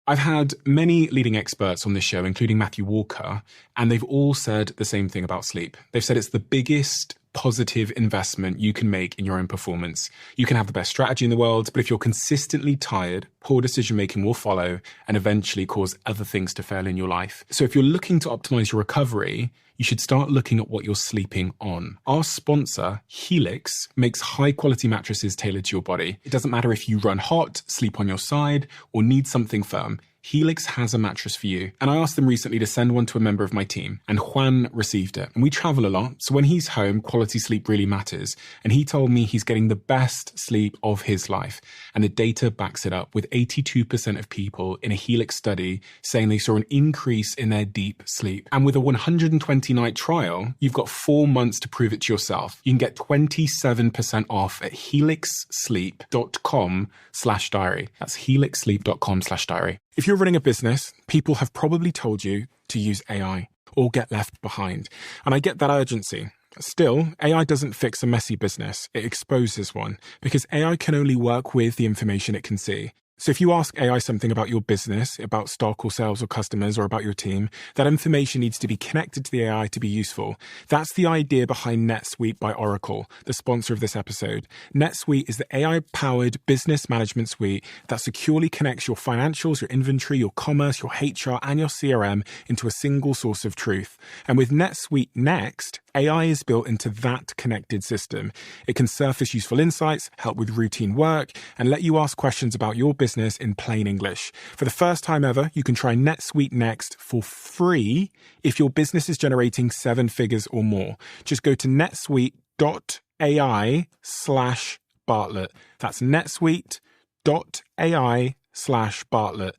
I've had many leading experts on this show, including Matthew Walker, and they've all said the same thing about sleep. They've said it's the biggest positive investment you can make in your own performance. You can have the best strategy in the world, but if you're consistently tired, poor decision-making will follow and eventually cause other things to fail in your life. So if you're looking to optimize your recovery, you should start looking at what you're sleeping on. Our sponsor, Helix, makes high-quality mattresses tailored to your body. It doesn't matter if you run hot, sleep on your side, or need something firm. Helix has a mattress for you. And I asked them recently to send one to a member of my team, and Juan received it. And we travel a lot, so when he's home, quality sleep really matters. And he told me he's getting the best sleep of his life. And the data backs it up, with 82% of people in a Helix study saying they saw an increase in their deep sleep. And with a 120-night trial, you've got 4 months to prove it to yourself. You can get 27% off at helixsleep.com/diary. That's helixsleep.com/diary. If you're running a business, people have probably told you to use AI or get left behind. And I get that urgency. Still, AI doesn't fix a messy business. It exposes one, because AI can only work with the information it can see. So if you ask AI something about your business, about stock or sales or customers or about your team, that information needs to be connected to the AI to be useful. That's the idea behind NetSuite by Oracle, the sponsor of this episode. NetSuite is the AI-powered business management suite that securely connects your financials, your inventory, your commerce, your HR, and your CRM into a single source of truth. And with NetSuite Next, AI is built into that connected system. It can surface useful insights, help with routine work, and let you ask questions about your business in plain English. For the first time ever, you can try NetSuite Next for free if your business is generating 7 figures or more. Just go to netsuite.ai/Bartlett. That's netsuite.ai/Bartlett.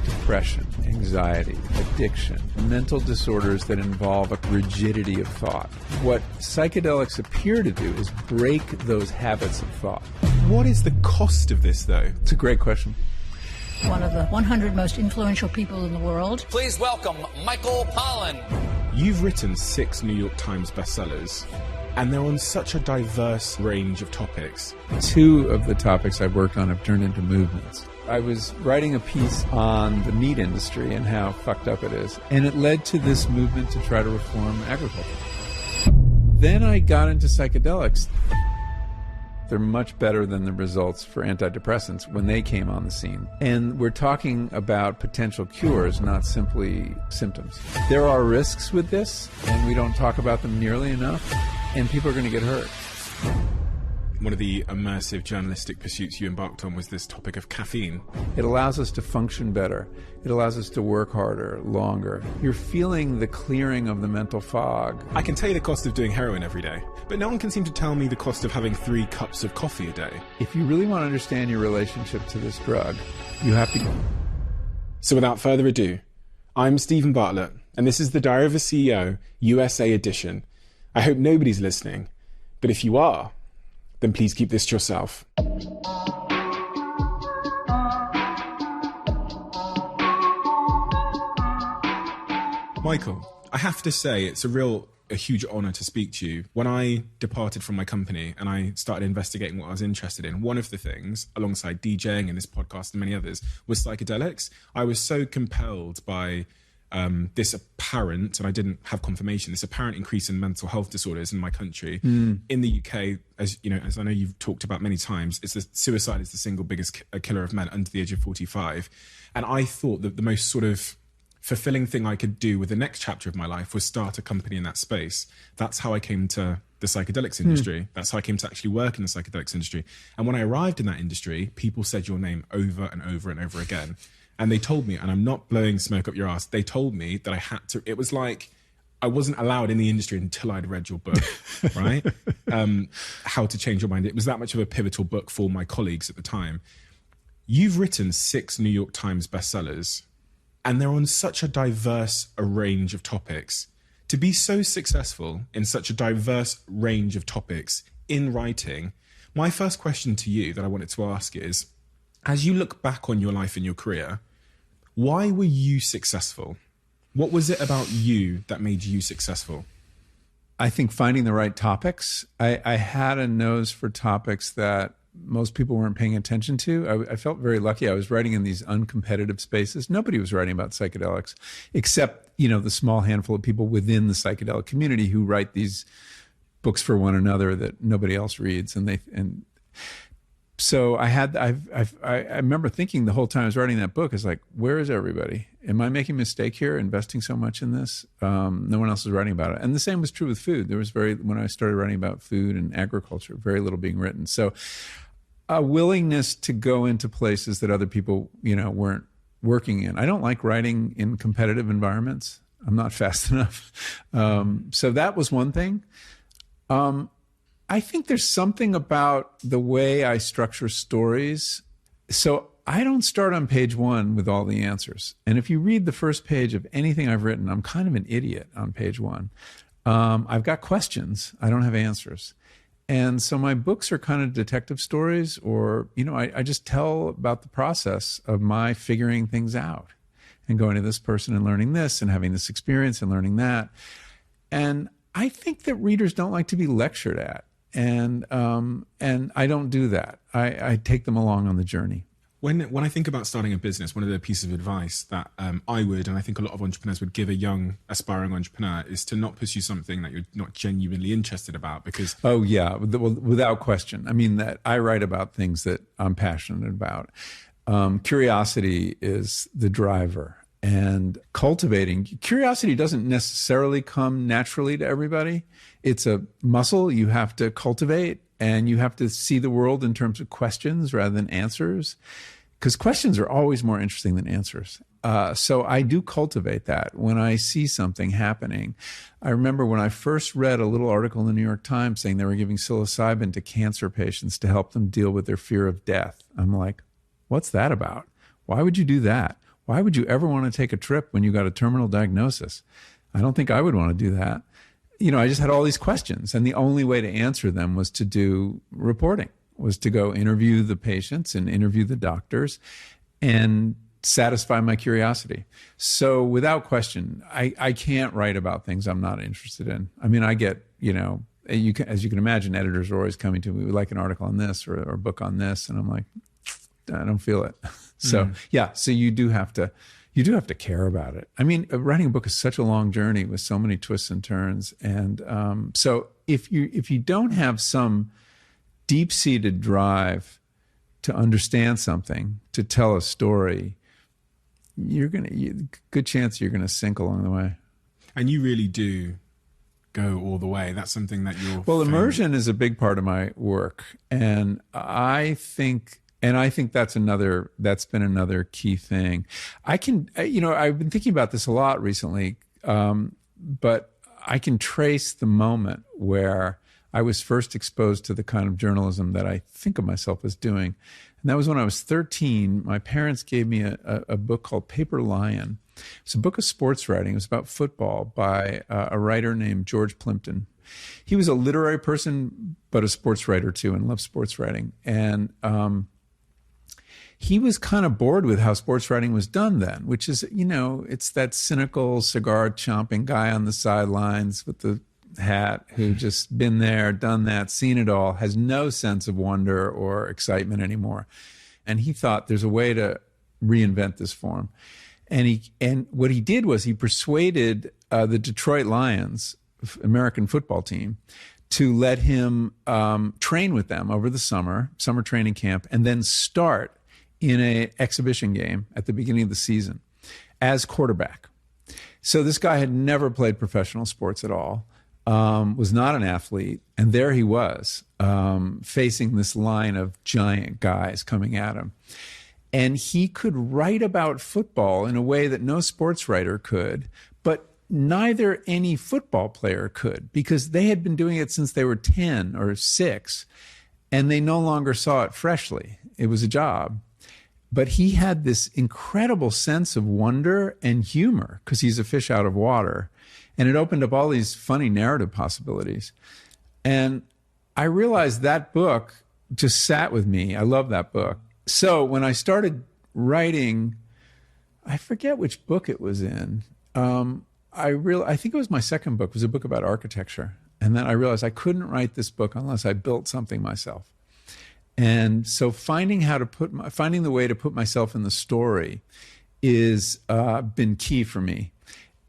Depression, anxiety, addiction, mental disorders that involve a rigidity of thought. What psychedelics appear to do is break those habits of thought. What is the cost of this, though? It's a great question. One of the 100 most influential people in the world. Please welcome Michael Pollan. You've written 6 New York Times bestsellers, and they're on such a diverse range of topics. 2 of the topics I've worked on have turned into movements. I was writing a piece on the meat industry and how fucked up it is, and it led to this movement to try to reform agriculture. Then I got into psychedelics. They're much better than the results for antidepressants when they came on the scene. And we're talking about potential cures, not simply symptoms. There are risks with this, and we don't talk about them nearly enough, and people are going to get hurt. One of the immersive journalistic pursuits you embarked on was this topic of caffeine. It allows us to function better. It allows us to work harder, longer. You're feeling the clearing of the mental fog. I can tell you the cost of doing heroin every day, but no one can seem to tell me the cost of having 3 cups of coffee a day. If you really want to understand your relationship to this drug, you have to... So without further ado, I'm Stephen Bartlett, and this is the Diary of a CEO, USA edition. I hope nobody's listening, but if you are, then please keep this to yourself. Michael, I have to say it's a huge honor to speak to you. When I departed from my company and I started investigating what I was interested in, one of the things, alongside DJing and this podcast and many others, was psychedelics. I was so compelled by this apparent, and I didn't have confirmation, this apparent increase in mental health disorders in my country. In the UK, as you know, as I know you've talked about many times, suicide is the single biggest killer of men under the age of 45. And I thought that the most sort of fulfilling thing I could do with the next chapter of my life was start a company in that space. That's how I came to the psychedelics industry. That's how I came to actually work in the psychedelics industry. And when I arrived in that industry, people said your name over and over and over again. And they told me, and I'm not blowing smoke up your ass, they told me that I had to, it was like, I wasn't allowed in the industry until I'd read your book, right? How to Change Your Mind. It was that much of a pivotal book for my colleagues at the time. You've written 6 New York Times bestsellers, and they're on such a diverse range of topics. To be so successful in such a diverse range of topics in writing, my first question to you that I wanted to ask is, as you look back on your life and your career, why were you successful? What was it about you that made you successful? I think finding the right topics. I had a nose for topics that most people weren't paying attention to. I felt very lucky. I was writing in these uncompetitive spaces. Nobody was writing about psychedelics except, the small handful of people within the psychedelic community who write these books for one another that nobody else reads. So I remember thinking the whole time I was writing that book, is like, where is everybody? Am I making a mistake here, investing so much in this? No one else is writing about it. And the same was true with food. There was when I started writing about food and agriculture, very little being written. So a willingness to go into places that other people, weren't working in. I don't like writing in competitive environments. I'm not fast enough. So that was one thing. I think there's something about the way I structure stories. So I don't start on page 1 with all the answers. And if you read the first page of anything I've written, I'm kind of an idiot on page 1. I've got questions. I don't have answers. And so my books are kind of detective stories, or, I just tell about the process of my figuring things out and going to this person and learning this and having this experience and learning that. And I think that readers don't like to be lectured at. And I don't do that. I take them along on the journey. When I think about starting a business, one of the pieces of advice that I would, and I think a lot of entrepreneurs would give a young aspiring entrepreneur, is to not pursue something that you're not genuinely interested about, because... Oh, yeah, without question. I mean, that I write about things that I'm passionate about. Curiosity is the driver. And cultivating curiosity doesn't necessarily come naturally to everybody. It's a muscle you have to cultivate, and you have to see the world in terms of questions rather than answers, because questions are always more interesting than answers. So I do cultivate that when I see something happening. I remember when I first read a little article in the New York Times saying they were giving psilocybin to cancer patients to help them deal with their fear of death. I'm like, what's that about? Why would you do that? Why would you ever want to take a trip when you got a terminal diagnosis? I don't think I would want to do that. I just had all these questions, and the only way to answer them was to do reporting, was to go interview the patients and interview the doctors and satisfy my curiosity. So without question, I can't write about things I'm not interested in. I mean, I get, as you can imagine, editors are always coming to me, we like an article on this or a book on this. And I'm like, I don't feel it. So so you do have to care about it. I mean, writing a book is such a long journey with so many twists and turns. And so if you don't have some deep-seated drive to understand something, to tell a story, good chance you're gonna sink along the way. And you really do go all the way. That's something that you're... Well, immersion is a big part of my work, and I think that's been another key thing. I've been thinking about this a lot recently, but I can trace the moment where I was first exposed to the kind of journalism that I think of myself as doing. And that was when I was 13. My parents gave me a book called Paper Lion. It's a book of sports writing. It was about football by a writer named George Plimpton. He was a literary person, but a sports writer too, and loved sports writing. And he was kind of bored with how sports writing was done then, which is, it's that cynical cigar chomping guy on the sidelines with the hat who just been there, done that, seen it all, has no sense of wonder or excitement anymore. And he thought there's a way to reinvent this form. And what he did was he persuaded the Detroit Lions, American football team, to let him train with them over the summer training camp, and then start in an exhibition game at the beginning of the season as quarterback. So this guy had never played professional sports at all, was not an athlete, and there he was, facing this line of giant guys coming at him. And he could write about football in a way that no sports writer could, but neither any football player could, because they had been doing it since they were 10 or 6, and they no longer saw it freshly. It was a job. But he had this incredible sense of wonder and humor because he's a fish out of water. And it opened up all these funny narrative possibilities. And I realized that book just sat with me. I love that book. So when I started writing, I forget which book it was in. I think it was my second book. It was a book about architecture. And then I realized I couldn't write this book unless I built something myself. And so finding the way to put myself in the story is been key for me.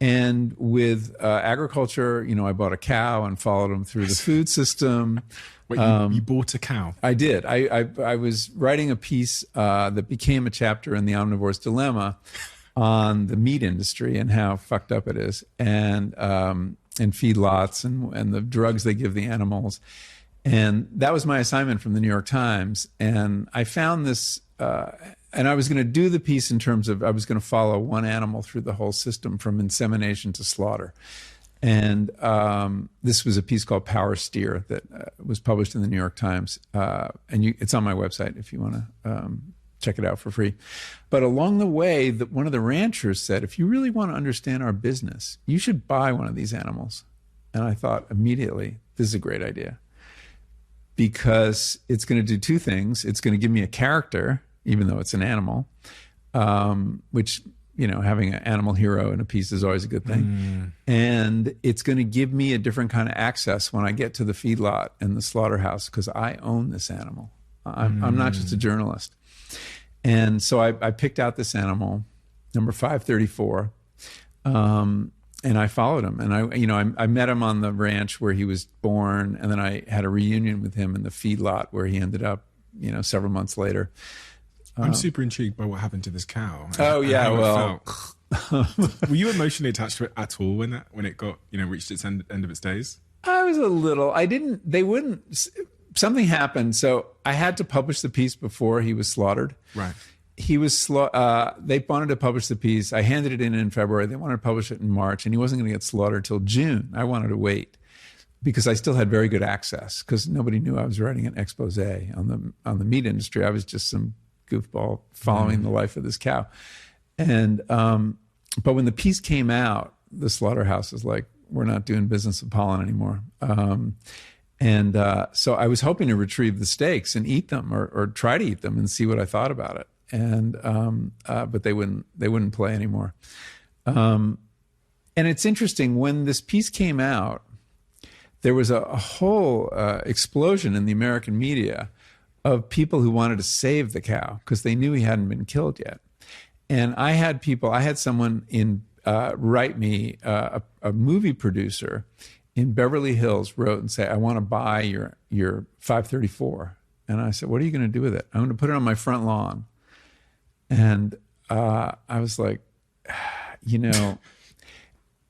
And with agriculture, I bought a cow and followed him through the food system. Wait, you bought a cow? I did. I was writing a piece that became a chapter in The Omnivore's Dilemma on the meat industry and how fucked up it is, and feedlots and the drugs they give the animals. And that was my assignment from the New York Times. And I found this, and I was going to do the piece in terms of I was going to follow one animal through the whole system from insemination to slaughter. And this was a piece called Power Steer that was published in the New York Times. And it's on my website if you want to check it out for free. But along the way, one of the ranchers said, if you really want to understand our business, you should buy one of these animals. And I thought immediately, this is a great idea. Because it's going to do two things. It's going to give me a character, even though it's an animal, which, having an animal hero in a piece is always a good thing. And it's going to give me a different kind of access when I get to the feedlot and the slaughterhouse, because I own this animal. I'm not just a journalist. And so I picked out this animal, number 534, and I followed him. And I met him on the ranch where he was born, and then I had a reunion with him in the feedlot where he ended up, several months later. I'm super intrigued by what happened to this cow. Oh yeah, well, were you emotionally attached to it at all when it got reached its end of its days? I was a little. I didn't. They wouldn't. Something happened, so I had to publish the piece before he was slaughtered. Right. He was. They wanted to publish the piece. I handed it in February. They wanted to publish it in March, and he wasn't going to get slaughtered till June. I wanted to wait because I still had very good access because nobody knew I was writing an expose on the meat industry. I was just some goofball following the life of this cow. And but when the piece came out, the slaughterhouse was like, we're not doing business with Pollan anymore. So I was hoping to retrieve the steaks and eat them or try to eat them and see what I thought about it. And but they wouldn't play anymore. And it's interesting, when this piece came out, there was a whole explosion in the American media of people who wanted to save the cow because they knew he hadn't been killed yet. And I had someone write me, a movie producer in Beverly Hills wrote and say, I want to buy your 534. And I said, what are you going to do with it? I'm going to put it on my front lawn. And I was like,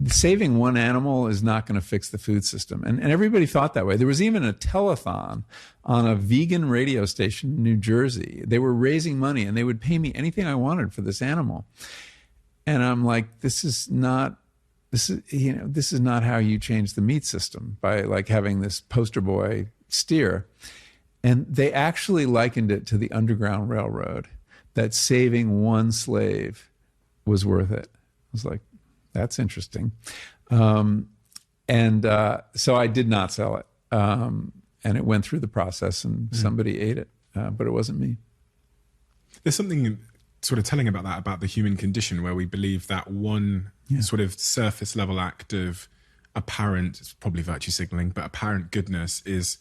saving one animal is not going to fix the food system. And everybody thought that way. There was even a telethon on a vegan radio station in New Jersey. They were raising money and they would pay me anything I wanted for this animal. And I'm like, this is not how you change the meat system, by like having this poster boy steer. And they actually likened it to the Underground Railroad, that saving one slave was worth it. I was like, that's interesting. So I did not sell it. And it went through the process and somebody ate it, but it wasn't me. There's something sort of telling about that, about the human condition, where we believe that one sort of surface level act of apparent, it's probably virtue signaling, but apparent goodness is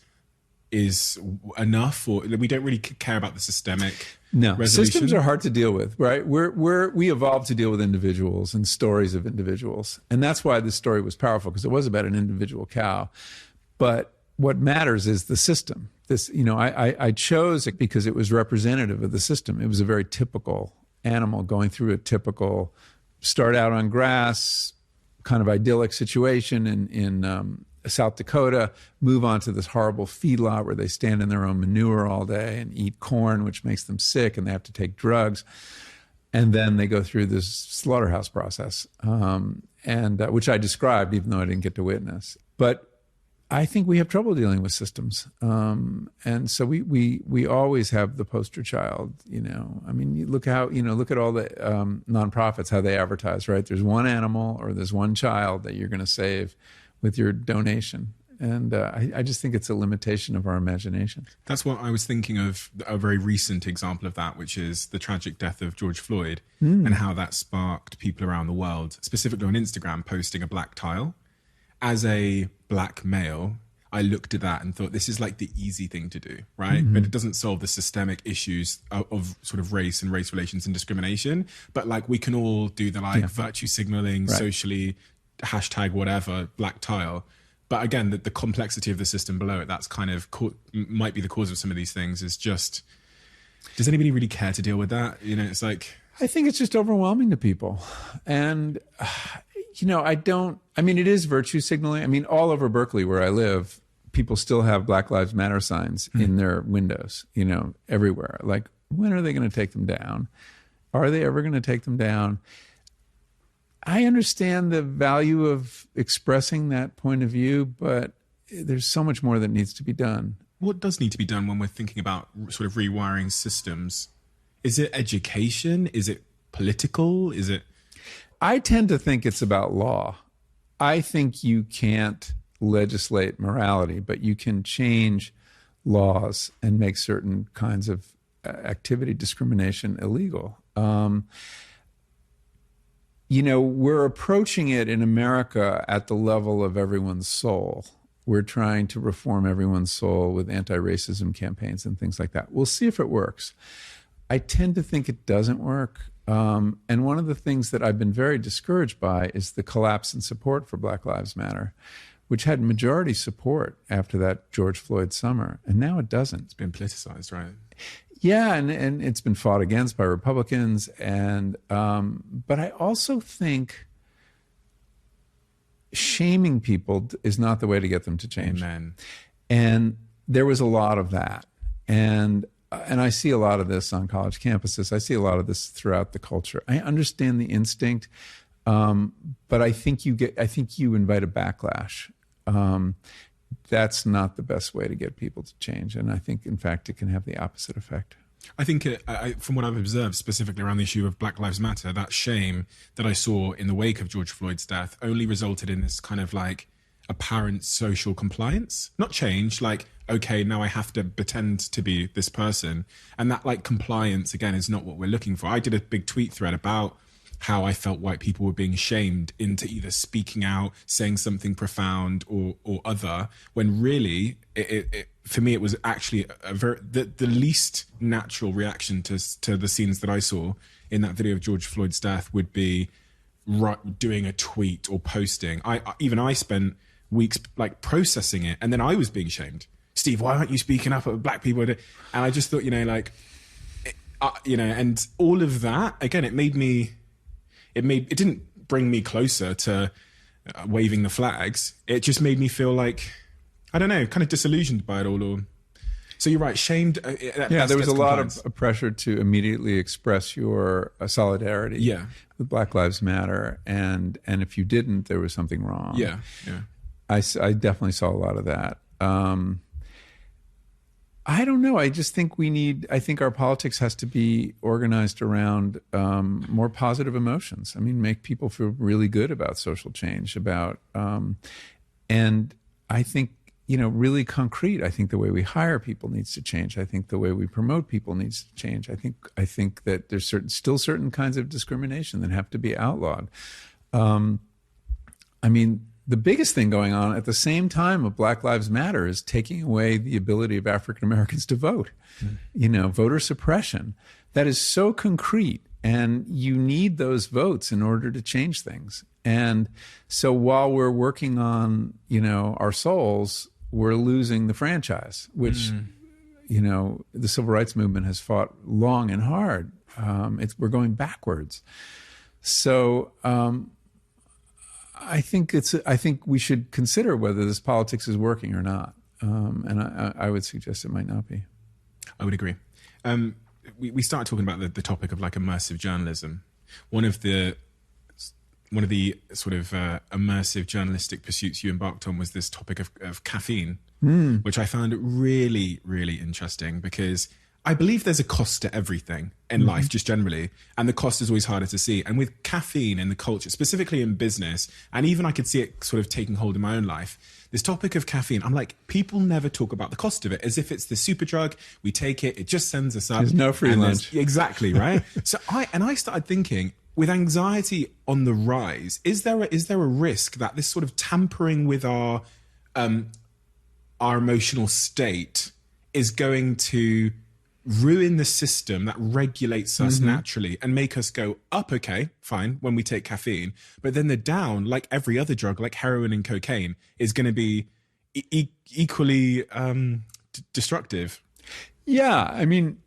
enough, or we don't really care about the systemic resolution. Systems are hard to deal with, right? We evolved to deal with individuals and stories of individuals. And that's why this story was powerful, because it was about an individual cow. But what matters is the system. I chose it because it was representative of the system. It was a very typical animal going through a typical start out on grass, kind of idyllic situation in South Dakota, move on to this horrible feedlot where they stand in their own manure all day and eat corn, which makes them sick, and they have to take drugs. And then they go through this slaughterhouse process, which I described, even though I didn't get to witness. But I think we have trouble dealing with systems. And so we always have the poster child, I mean, you look at all the nonprofits, how they advertise, right? There's one animal or there's one child that you're going to save with your donation. And I just think it's a limitation of our imagination. That's what I was thinking of, a very recent example of that, which is the tragic death of George Floyd, and how that sparked people around the world, specifically on Instagram, posting a black tile. As a black male, I looked at that and thought, this is like the easy thing to do, right? But it doesn't solve the systemic issues of sort of race and race relations and discrimination. But like, we can all do the like virtue signaling, socially, hashtag whatever, black tile. But again, the complexity of the system below it, that's kind of might be the cause of some of these things, is just, does anybody really care to deal with that? You know, it's like, I think it's just overwhelming to people. And, you know, it is virtue signaling. I mean, all over Berkeley where I live, people still have Black Lives Matter signs in their windows, you know, everywhere. Like, when are they going to take them down? Are they ever going to take them down? I understand the value of expressing that point of view, but there's so much more that needs to be done. What does need to be done when we're thinking about sort of rewiring systems? Is it education? Is it political? Is it? I tend to think it's about law. I think you can't legislate morality, but you can change laws and make certain kinds of activity discrimination illegal. You know, we're approaching it in America at the level of everyone's soul. We're trying to reform everyone's soul with anti-racism campaigns and things like that. We'll see if it works. I tend to think it doesn't work. And one of the things that I've been very discouraged by is the collapse in support for Black Lives Matter, which had majority support after that George Floyd summer. And now it doesn't. It's been politicized, right? Yeah, and it's been fought against by Republicans. And but I also think shaming people is not the way to get them to change. Amen. And there was a lot of that. And I see a lot of this on college campuses. I see a lot of this throughout the culture. I understand the instinct, but I think you invite a backlash. That's not the best way to get people to change. And I think, in fact, it can have the opposite effect. I think from what I've observed specifically around the issue of Black Lives Matter, that shame that I saw in the wake of George Floyd's death only resulted in this kind of like apparent social compliance, not change, like, okay, now I have to pretend to be this person. And that like compliance, again, is not what we're looking for. I did a big tweet thread about how I felt white people were being shamed into either speaking out, saying something profound or other, when really, for me, it was actually the least natural reaction to the scenes that I saw in that video of George Floyd's death would be doing a tweet or posting. I spent weeks like processing it, and then I was being shamed. Steve, why aren't you speaking up at black people? And I just thought, and all of that, again, it didn't bring me closer to waving the flags. It just made me feel like, I don't know, kind of disillusioned by it all. So you're right, shamed. Yeah, there was a lot of pressure to immediately express your solidarity with Black Lives Matter. And if you didn't, there was something wrong. Yeah. I definitely saw a lot of that. I don't know. I just think I think our politics has to be organized around more positive emotions. I mean, make people feel really good about social change, and I think, really concrete. I think the way we hire people needs to change. I think the way we promote people needs to change. I think that there's still certain kinds of discrimination that have to be outlawed. The biggest thing going on at the same time of Black Lives Matter is taking away the ability of African Americans to vote. Voter suppression. That is so concrete, and you need those votes in order to change things. And so while we're working on, our souls, we're losing the franchise, which, the civil rights movement has fought long and hard. We're going backwards. So, I think we should consider whether this politics is working or not, and I would suggest it might not be. I would agree. We started talking about the topic of like immersive journalism. One of the sort of immersive journalistic pursuits you embarked on was this topic of caffeine, which I found really, really interesting because I believe there's a cost to everything in life, just generally, and the cost is always harder to see. And with caffeine in the culture, specifically in business, and even I could see it sort of taking hold in my own life, this topic of caffeine, I'm like, people never talk about the cost of it, as if it's the super drug. We take it, it just sends us up. There's no free lunch. Exactly, right? So I started thinking, with anxiety on the rise, is there a risk that this sort of tampering with our our emotional state is going to ruin the system that regulates us naturally and make us go up, okay, fine, when we take caffeine. But then the down, like every other drug, like heroin and cocaine, is going to be equally destructive. Yeah, I mean,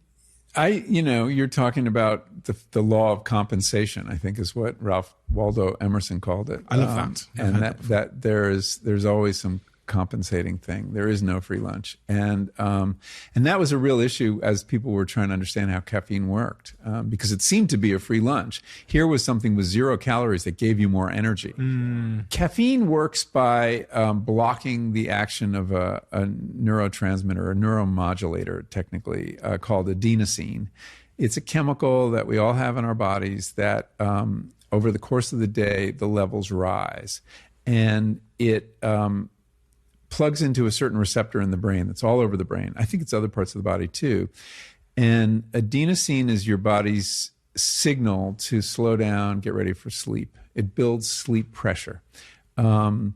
you're talking about the law of compensation, I think is what Ralph Waldo Emerson called it. I love that. And that there's always some compensating thing. There is no free lunch. And that was a real issue as people were trying to understand how caffeine worked, because it seemed to be a free lunch. Here was something with 0 calories that gave you more energy. Caffeine works by blocking the action of a neurotransmitter, a neuromodulator, technically, called adenosine. It's a chemical that we all have in our bodies that over the course of the day, the levels rise. And it plugs into a certain receptor in the brain that's all over the brain. I think it's other parts of the body too. And adenosine is your body's signal to slow down, get ready for sleep. It builds sleep pressure. And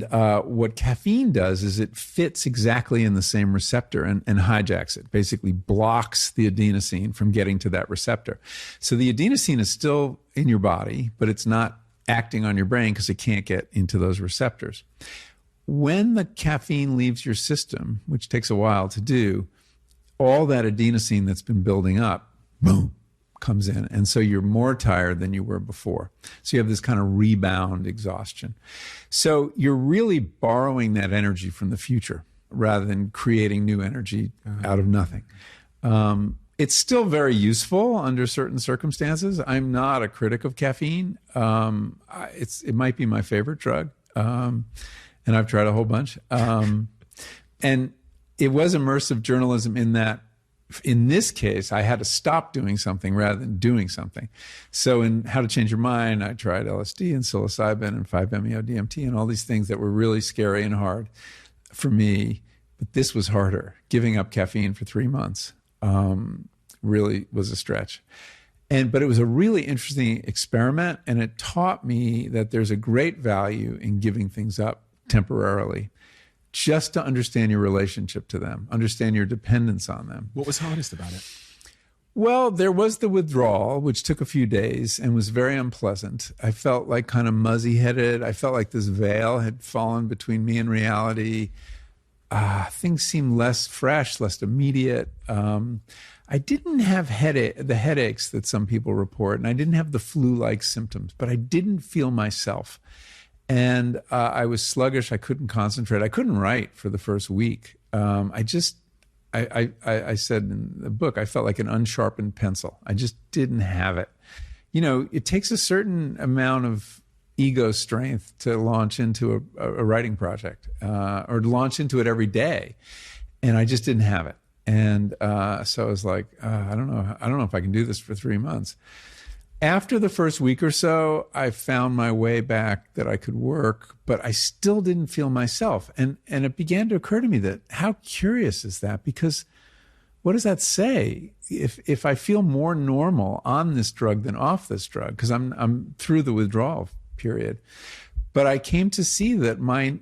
what caffeine does is it fits exactly in the same receptor and hijacks it, basically blocks the adenosine from getting to that receptor. So the adenosine is still in your body, but it's not acting on your brain because it can't get into those receptors. When the caffeine leaves your system, which takes a while to do, all that adenosine that's been building up, boom, comes in. And so you're more tired than you were before. So you have this kind of rebound exhaustion. So you're really borrowing that energy from the future rather than creating new energy out of nothing. It's still very useful under certain circumstances. I'm not a critic of caffeine. It might be my favorite drug. And I've tried a whole bunch. And it was immersive journalism in that, in this case, I had to stop doing something rather than doing something. So in How to Change Your Mind, I tried LSD and psilocybin and 5-MeO-DMT and all these things that were really scary and hard for me. But this was harder. Giving up caffeine for 3 months really was a stretch. But it was a really interesting experiment, and it taught me that there's a great value in giving things up temporarily, just to understand your relationship to them, understand your dependence on them. What was hardest about it? Well, there was the withdrawal, which took a few days and was very unpleasant. I felt like kind of muzzy-headed. I felt like this veil had fallen between me and reality. Things seemed less fresh, less immediate. I didn't have the headaches that some people report, and I didn't have the flu-like symptoms, but I didn't feel myself. And I was sluggish. I couldn't concentrate. I couldn't write for the first week. I said in the book, I felt like an unsharpened pencil. I just didn't have it. It takes a certain amount of ego strength to launch into a writing project or to launch into it every day. And I just didn't have it. And so I was like, I don't know if I can do this for 3 months. After the first week or so, I found my way back that I could work, but I still didn't feel myself. And it began to occur to me that how curious is that? Because what does that say? If I feel more normal on this drug than off this drug, because I'm through the withdrawal period. But I came to see that my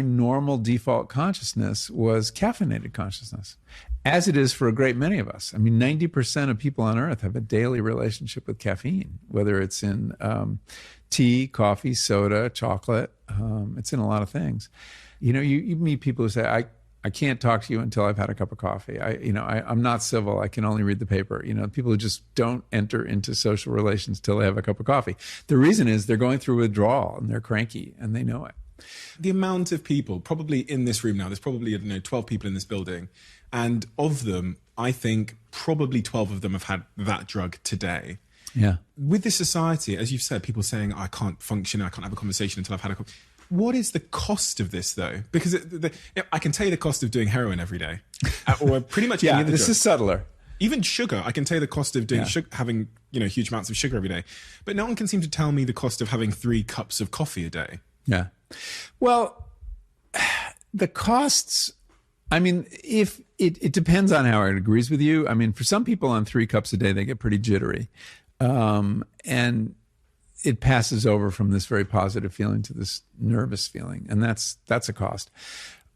normal default consciousness was caffeinated consciousness, as it is for a great many of us. I mean, 90% of people on Earth have a daily relationship with caffeine, whether it's in tea, coffee, soda, chocolate. It's in a lot of things. You meet people who say, I can't talk to you until I've had a cup of coffee. I'm not civil. I can only read the paper. People who just don't enter into social relations till they have a cup of coffee. The reason is they're going through withdrawal and they're cranky and they know it. The amount of people probably in this room now, there's probably 12 people in this building. And of them, I think probably 12 of them have had that drug today. Yeah. With this society, as you've said, people saying, I can't function, I can't have a conversation until I've had a coffee. What is the cost of this, though? Because I can tell you the cost of doing heroin every day, or pretty much any other this drug. is subtler. Even sugar, I can tell you the cost of doing having huge amounts of sugar every day. But no one can seem to tell me the cost of having 3 cups of coffee a day. Yeah. Well, the costs, I mean, if it depends on how it agrees with you. I mean, for some people on 3 cups a day, they get pretty jittery. And it passes over from this very positive feeling to this nervous feeling. And that's a cost.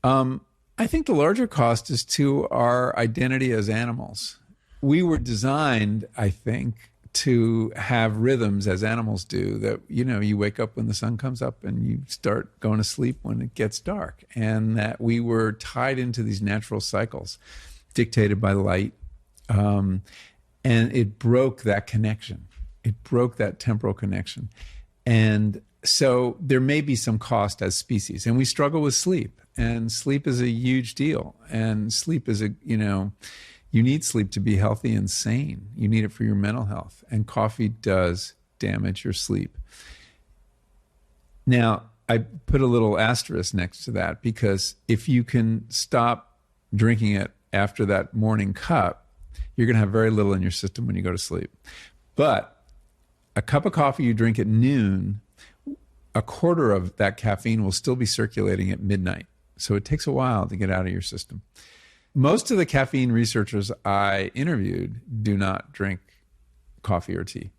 I think the larger cost is to our identity as animals. We were designed, I think, to have rhythms as animals do, that, you wake up when the sun comes up and you start going to sleep when it gets dark. And that we were tied into these natural cycles dictated by light. And it broke that connection. It broke that temporal connection. And so there may be some cost as species. And we struggle with sleep. And sleep is a huge deal. And sleep is you need sleep to be healthy and sane. You need it for your mental health. And coffee does damage your sleep. Now, I put a little asterisk next to that, because if you can stop drinking it after that morning cup, you're going to have very little in your system when you go to sleep. But a cup of coffee you drink at noon, a quarter of that caffeine will still be circulating at midnight. So it takes a while to get out of your system. Most of the caffeine researchers I interviewed do not drink coffee or tea.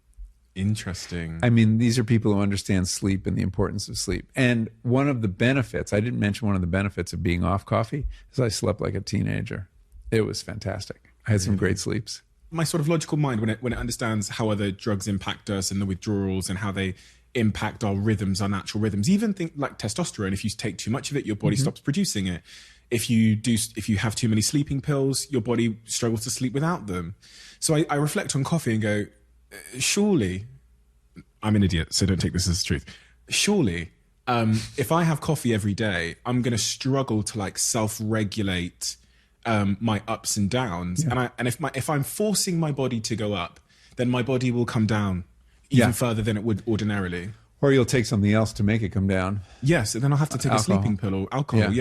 Interesting. I mean, these are people who understand sleep and the importance of sleep. And one of the benefits, I didn't mention one of the benefits of being off coffee, is I slept like a teenager. It was fantastic. I had some great sleeps. My sort of logical mind, when it understands how other drugs impact us and the withdrawals and how they impact our rhythms, our natural rhythms, even think like testosterone, if you take too much of it, your body stops producing it. If you have too many sleeping pills, your body struggles to sleep without them. So I reflect on coffee and go, surely, I'm an idiot, so don't take this as the truth. Surely, if I have coffee every day, I'm going to struggle to like self-regulate my ups and downs. Yeah. And if I'm forcing my body to go up, then my body will come down even further than it would ordinarily. Or you'll take something else to make it come down. Yes, and then I'll have to take a sleeping pill or alcohol.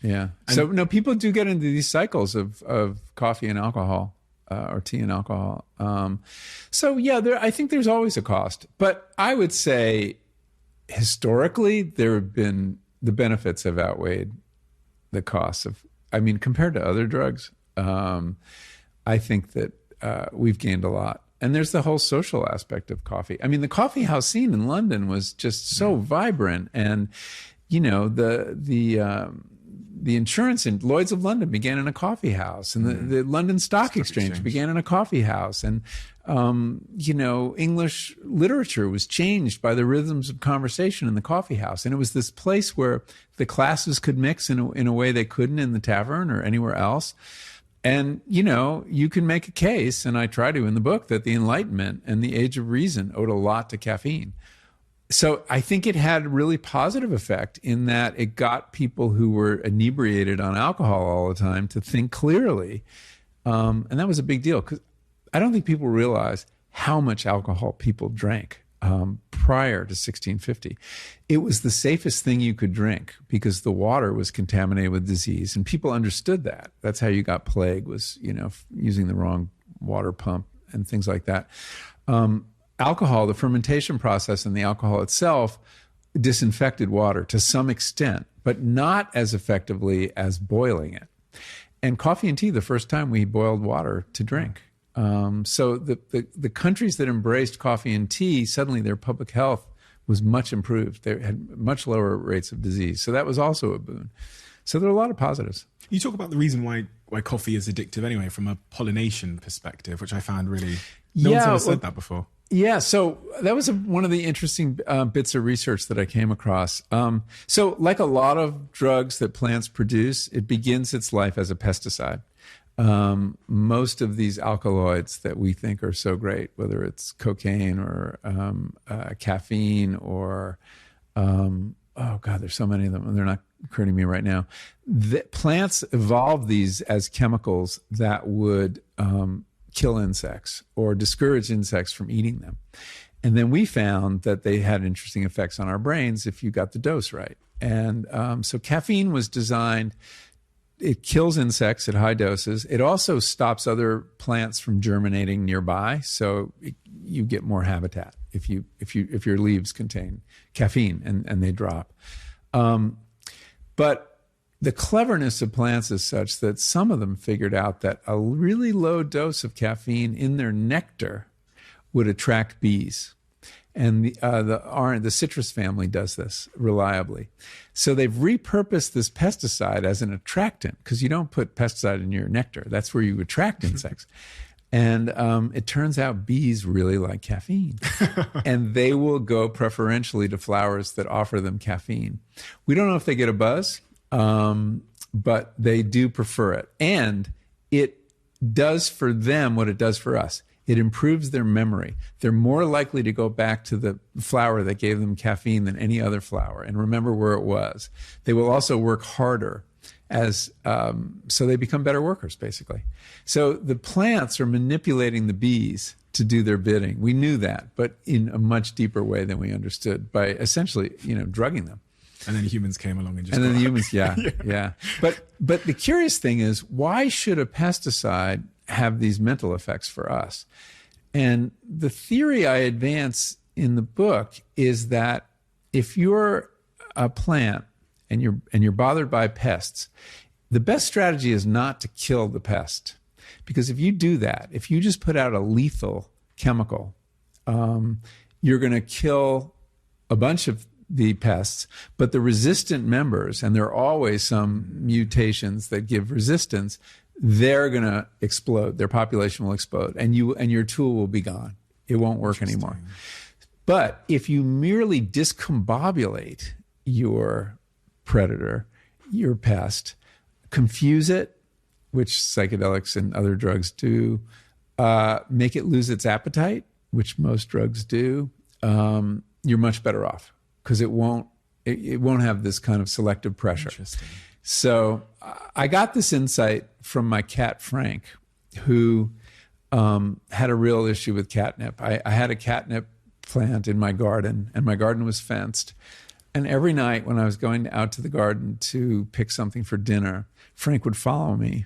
Yeah. So no, people do get into these cycles of coffee and alcohol, or tea and alcohol. I think there's always a cost. But I would say historically, the benefits have outweighed the costs compared to other drugs. I think that we've gained a lot. And there's the whole social aspect of coffee. I mean, the coffee house scene in London was just so vibrant. And, the insurance in Lloyd's of London began in a coffee house, and the London Stock Exchange began in a coffee house. And, English literature was changed by the rhythms of conversation in the coffee house. And it was this place where the classes could mix in a way they couldn't in the tavern or anywhere else. And, you can make a case, and I try to in the book, that the Enlightenment and the Age of Reason owed a lot to caffeine. So I think it had a really positive effect in that it got people who were inebriated on alcohol all the time to think clearly. And that was a big deal, because I don't think people realize how much alcohol people drank prior to 1650. It was the safest thing you could drink because the water was contaminated with disease, and people understood that. That's how you got plague, was, using the wrong water pump and things like that. Alcohol, the fermentation process and the alcohol itself disinfected water to some extent, but not as effectively as boiling it. And coffee and tea, the first time we boiled water to drink. So the countries that embraced coffee and tea, suddenly their public health was much improved. They had much lower rates of disease. So that was also a boon. So there are a lot of positives. You talk about the reason why coffee is addictive anyway, from a pollination perspective, which I found really, no one's ever said that before. Yeah, so that was one of the interesting bits of research that I came across. So like a lot of drugs that plants produce, it begins its life as a pesticide. Most of these alkaloids that we think are so great, whether it's cocaine or caffeine or, there's so many of them, and they're not occurring to me right now. Plants evolved these as chemicals that would kill insects or discourage insects from eating them. And then we found that they had interesting effects on our brains if you got the dose right. And so caffeine was designed, it kills insects at high doses. It also stops other plants from germinating nearby, so you get more habitat if your leaves contain caffeine and they drop. But the cleverness of plants is such that some of them figured out that a really low dose of caffeine in their nectar would attract bees. And the citrus family does this reliably. So they've repurposed this pesticide as an attractant, because you don't put pesticide in your nectar. That's where you attract insects. And it turns out bees really like caffeine. And they will go preferentially to flowers that offer them caffeine. We don't know if they get a buzz, but they do prefer it. And it does for them what it does for us. It improves their memory. They're more likely to go back to the flower that gave them caffeine than any other flower and remember where it was. They will also work harder so they become better workers, basically. So the plants are manipulating the bees to do their bidding. We knew that, but in a much deeper way than we understood, by essentially, drugging them. And then humans came along and just... And then the humans, yeah. But the curious thing is, why should a pesticide have these mental effects for us? And the theory I advance in the book is that if you're a plant and you're bothered by pests, the best strategy is not to kill the pest. Because if you do that, if you just put out a lethal chemical, you're going to kill a bunch of the pests, but the resistant members, and there are always some mutations that give resistance, they're going to explode. Their population will explode, and your tool will be gone. It won't work anymore. But if you merely discombobulate your predator, your pest, confuse it, which psychedelics and other drugs do, make it lose its appetite, which most drugs do, you're much better off, because it won't have this kind of selective pressure. Interesting. So I got this insight from my cat, Frank, who had a real issue with catnip. I had a catnip plant in my garden, and my garden was fenced. And every night when I was going out to the garden to pick something for dinner, Frank would follow me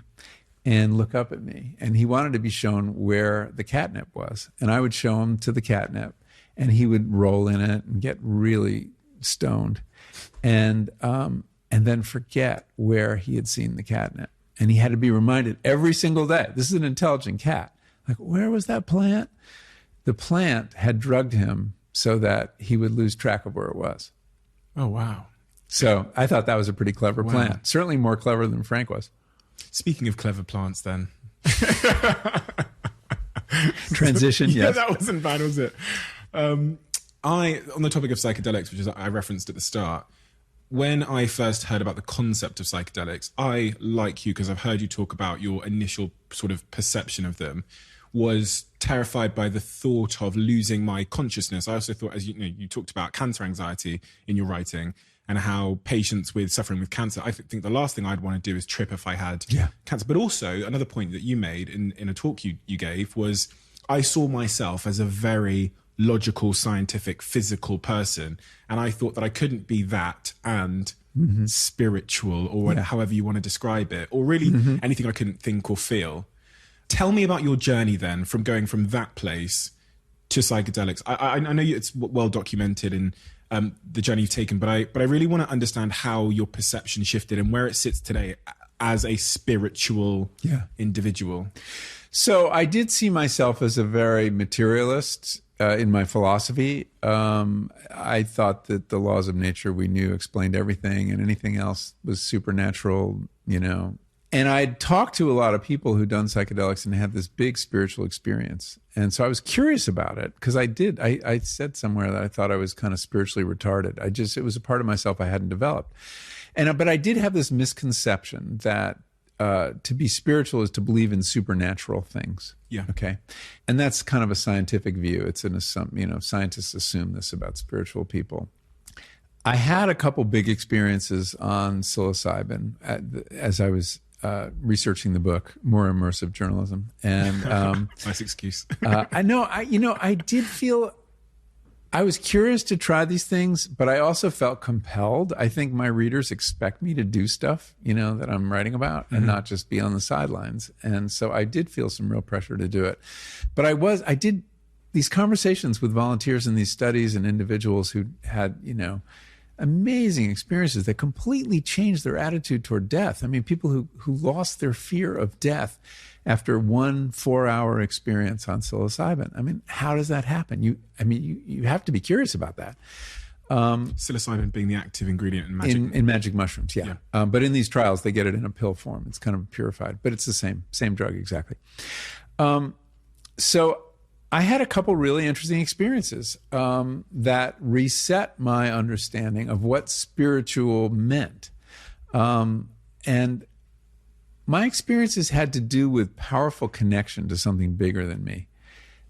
and look up at me. And he wanted to be shown where the catnip was. And I would show him to the catnip, and he would roll in it and get really stoned, and then forget where he had seen the catnip. And he had to be reminded every single day. This is an intelligent cat. Like, where was that plant? The plant had drugged him so that he would lose track of where it was. Oh, wow. So I thought that was a pretty clever plant. Certainly more clever than Frank was. Speaking of clever plants, then. Transition, yes. That wasn't bad, was it? On the topic of psychedelics, which is I referenced at the start, when I first heard about the concept of psychedelics, I, like you, because I've heard you talk about your initial sort of perception of them, was terrified by the thought of losing my consciousness. I also thought, as you talked about cancer anxiety in your writing and how patients suffering with cancer, I think the last thing I'd want to do is trip if I had cancer. But also another point that you made in a talk you gave was, I saw myself as a very logical, scientific, physical person. And I thought that I couldn't be that and spiritual, or however you want to describe it, or really anything I couldn't think or feel. Tell me about your journey then, from going from that place to psychedelics. I know it's well documented in the journey you've taken, but I really want to understand how your perception shifted and where it sits today as a spiritual individual. So I did see myself as a very materialist in my philosophy. I thought that the laws of nature we knew explained everything, and anything else was supernatural, And I'd talked to a lot of people who'd done psychedelics and had this big spiritual experience. And so I was curious about it, because I said somewhere that I thought I was kind of spiritually retarded. It was a part of myself I hadn't developed. But I did have this misconception that to be spiritual is to believe in supernatural things. Yeah. Okay. And that's kind of a scientific view. It's scientists assume this about spiritual people. I had a couple big experiences on psilocybin as I was researching the book, More Immersive Journalism. And nice excuse. I did feel I was curious to try these things, but I also felt compelled. I think my readers expect me to do stuff, that I'm writing about, and not just be on the sidelines. And so I did feel some real pressure to do it. But I did these conversations with volunteers in these studies and individuals who had, amazing experiences that completely changed their attitude toward death. I mean, people who lost their fear of death after 1 4-hour experience on psilocybin. I mean, how does that happen? You have to be curious about that. Psilocybin being the active ingredient in magic. In magic mushrooms, yeah. But in these trials, they get it in a pill form. It's kind of purified, but it's the same drug exactly. So I had a couple really interesting experiences that reset my understanding of what spiritual meant. And my experiences had to do with powerful connection to something bigger than me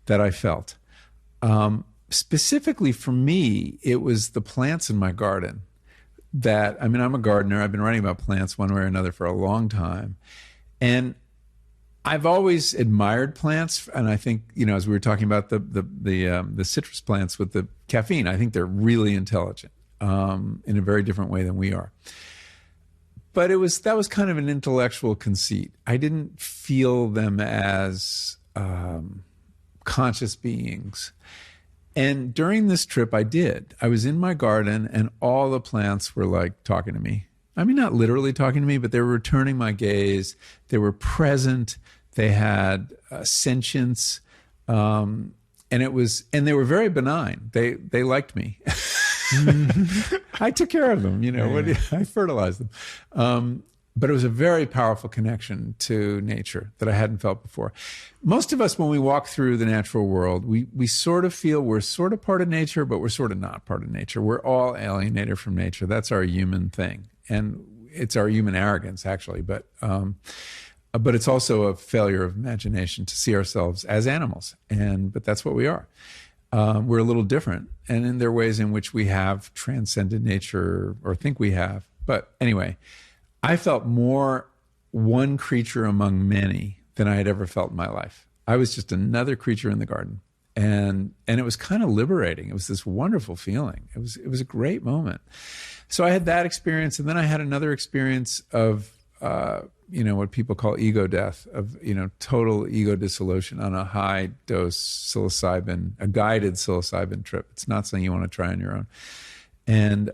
that I felt. Specifically for me, it was the plants in my garden I'm a gardener. I've been writing about plants one way or another for a long time. And I've always admired plants. And I think, as we were talking about the citrus plants with the caffeine, I think they're really intelligent in a very different way than we are. But that was kind of an intellectual conceit. I didn't feel them as conscious beings. And during this trip, I did. I was in my garden, and all the plants were like talking to me. I mean, not literally talking to me, but they were returning my gaze. They were present. They had sentience, and they were very benign. They liked me. I took care of them. I fertilized them. But it was a very powerful connection to nature that I hadn't felt before. Most of us, when we walk through the natural world, we sort of feel we're sort of part of nature, but we're sort of not part of nature. We're all alienated from nature. That's our human thing. And it's our human arrogance, actually. But it's also a failure of imagination to see ourselves as animals. But that's what we are. We're a little different. And there are ways in which we have transcended nature, or think we have. But anyway, I felt more one creature among many than I had ever felt in my life. I was just another creature in the garden. And it was kind of liberating. It was this wonderful feeling. It was a great moment. So I had that experience. And then I had another experience of, what people call ego death, of, total ego dissolution on a high dose psilocybin, a guided psilocybin trip. It's not something you want to try on your own. And,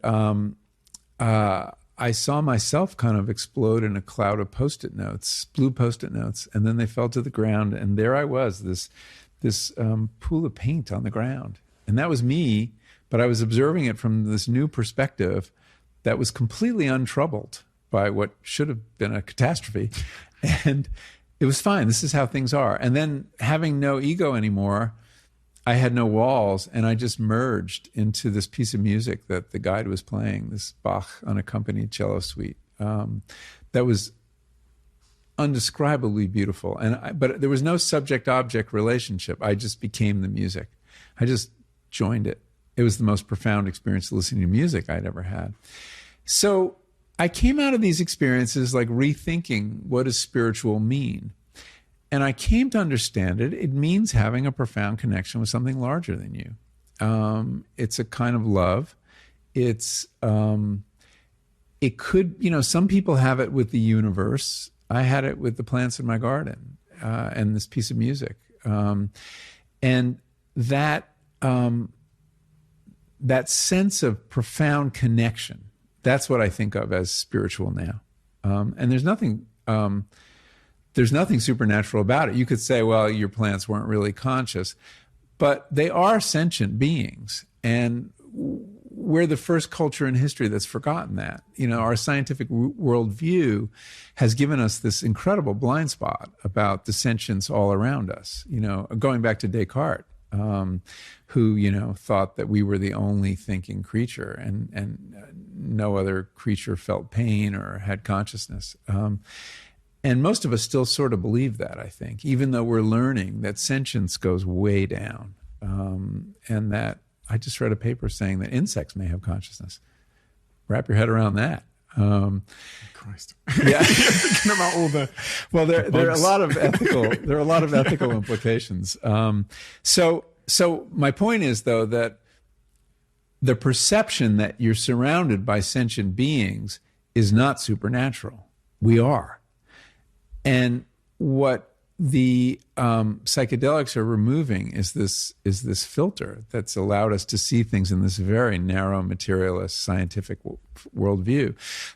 I saw myself kind of explode in a cloud of Post-it notes, blue Post-it notes, and then they fell to the ground, and there I was, this pool of paint on the ground. And that was me, but I was observing it from this new perspective that was completely untroubled by what should have been a catastrophe. And it was fine. This is how things are. And then having no ego anymore, I had no walls, and I just merged into this piece of music that the guide was playing, this Bach unaccompanied cello suite, that was undescribably beautiful. But there was no subject-object relationship. I just became the music. I just joined it. It was the most profound experience listening to music I'd ever had. So I came out of these experiences like rethinking, what does spiritual mean? And I came to understand it. It means having a profound connection with something larger than you. It's a kind of love. It could, some people have it with the universe. I had it with the plants in my garden and this piece of music. And that sense of profound connection, that's what I think of as spiritual now. And there's nothing supernatural about it. You could say, well, your plants weren't really conscious, but they are sentient beings. And we're the first culture in history that's forgotten that. Our scientific worldview has given us this incredible blind spot about the sentience all around us. Going back to Descartes, who, thought that we were the only thinking creature and no other creature felt pain or had consciousness. And most of us still sort of believe that, I think, even though we're learning that sentience goes way down. And that I just read a paper saying that insects may have consciousness. Wrap your head around that. Christ. Yeah. Thinking about all the there are a lot of ethical implications. So my point is, though, that the perception that you're surrounded by sentient beings is not supernatural. We are. And what the psychedelics are removing is this filter that's allowed us to see things in this very narrow materialist scientific worldview.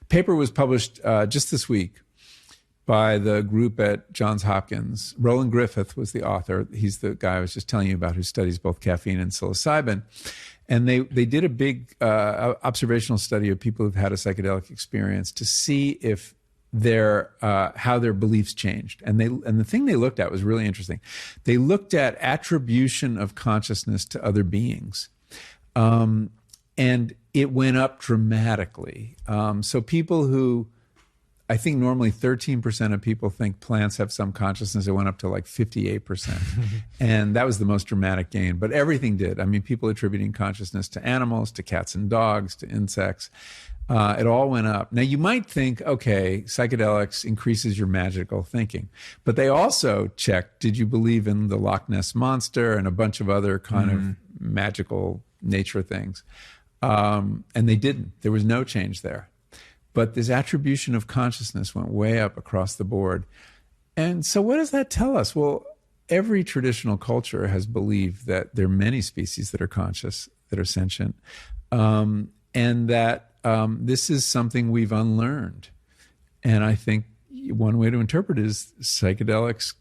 Paper was published just this week by the group at Johns Hopkins. Roland Griffith was the author. He's the guy I was just telling you about who studies both caffeine and psilocybin. And they did a big observational study of people who've had a psychedelic experience to see if how their beliefs changed. And the thing they looked at was really interesting. They looked at attribution of consciousness to other beings. And it went up dramatically. So people who, I think normally 13% of people think plants have some consciousness. It went up to like 58%. And that was the most dramatic gain. But everything did. I mean, people attributing consciousness to animals, to cats and dogs, to insects. It all went up. Now, you might think, okay, psychedelics increases your magical thinking. But they also checked, did you believe in the Loch Ness Monster and a bunch of other kind of magical nature things? And they didn't. There was no change there. But this attribution of consciousness went way up across the board. And so what does that tell us? Well, every traditional culture has believed that there are many species that are conscious, that are sentient, and that this is something we've unlearned. And I think one way to interpret it is psychedelics,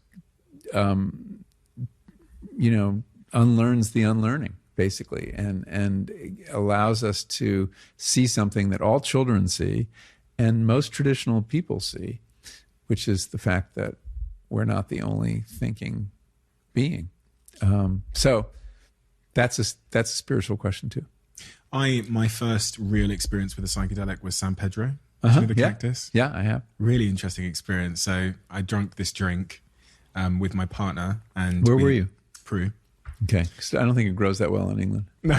unlearns the unlearning, basically, and allows us to see something that all children see and most traditional people see, which is the fact that we're not the only thinking being. So that's a spiritual question too. My first real experience with a psychedelic was San Pedro, the cactus. Yeah, I have. Really interesting experience. So I drank this drink with my partner. And where were you? Peru. Okay, 'cause I don't think it grows that well in England. No,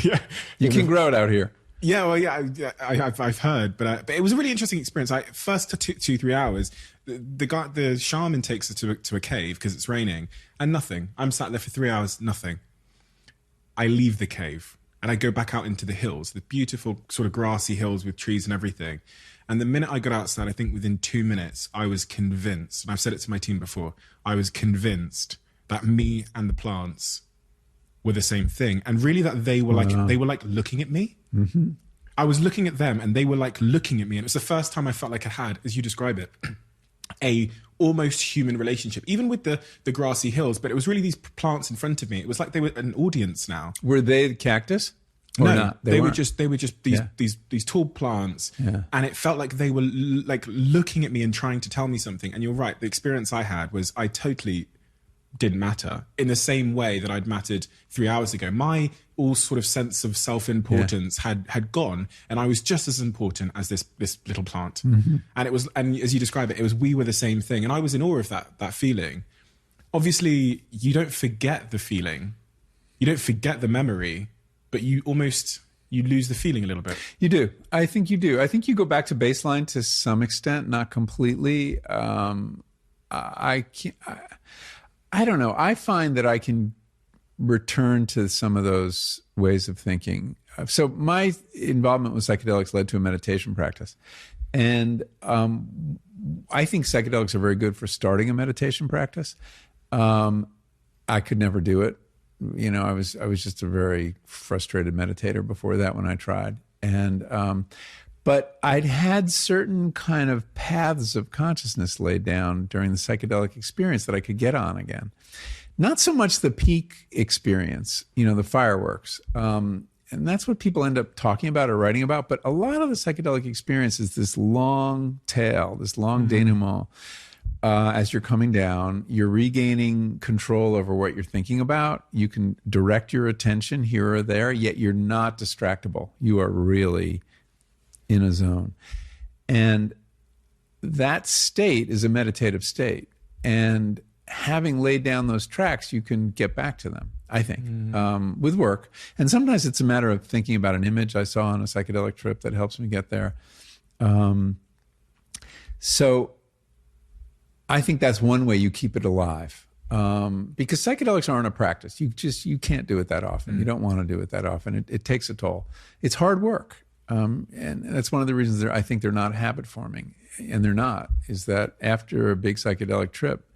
yeah. You can grow it out here. Yeah, well, yeah, I've heard, but it was a really interesting experience. First 2-3 hours, the shaman takes us to a cave because it's raining, and nothing. I'm sat there for 3 hours, nothing. I leave the cave and I go back out into the hills, the beautiful sort of grassy hills with trees and everything. And the minute I got outside, I think within 2 minutes, I was convinced, and I've said it to my team before, I was convinced that me and the plants were the same thing. And really that they were like looking at me. Mm-hmm. I was looking at them and they were like looking at me. And it was the first time I felt like I had, as you describe it, a almost human relationship, even with the grassy hills. But it was really these plants in front of me. It was like they were an audience now. Were they the cactus? Or no, not? They were just these tall plants, and it felt like they were like looking at me and trying to tell me something. And you're right, the experience I had was I totally didn't matter in the same way that I'd mattered 3 hours ago. My all sort of sense of self-importance had gone, and I was just as important as this little plant. Mm-hmm. And it was, and as you describe it, we were the same thing, and I was in awe of that feeling. Obviously, you don't forget the feeling, you don't forget the memory, but you lose the feeling a little bit. You do. I think you do. I think you go back to baseline to some extent, not completely. I don't know. I find that I can return to some of those ways of thinking. So my involvement with psychedelics led to a meditation practice. And I think psychedelics are very good for starting a meditation practice. I could never do it. You know, I was just a very frustrated meditator before that when I tried. And but I'd had certain kind of paths of consciousness laid down during the psychedelic experience that I could get on again. Not so much the peak experience, the fireworks. And that's what people end up talking about or writing about. But a lot of the psychedelic experience is this long tail, this long denouement. As you're coming down, you're regaining control over what you're thinking about. You can direct your attention here or there, yet you're not distractible. You are really in a zone. And that state is a meditative state. And having laid down those tracks, you can get back to them, I think, with work. And sometimes it's a matter of thinking about an image I saw on a psychedelic trip that helps me get there. So I think that's one way you keep it alive. Because psychedelics aren't a practice. You can't do it that often. You don't want to do it that often. It takes a toll. It's hard work. And that's one of the reasons I think they're not habit forming. And they're not, is that after a big psychedelic trip,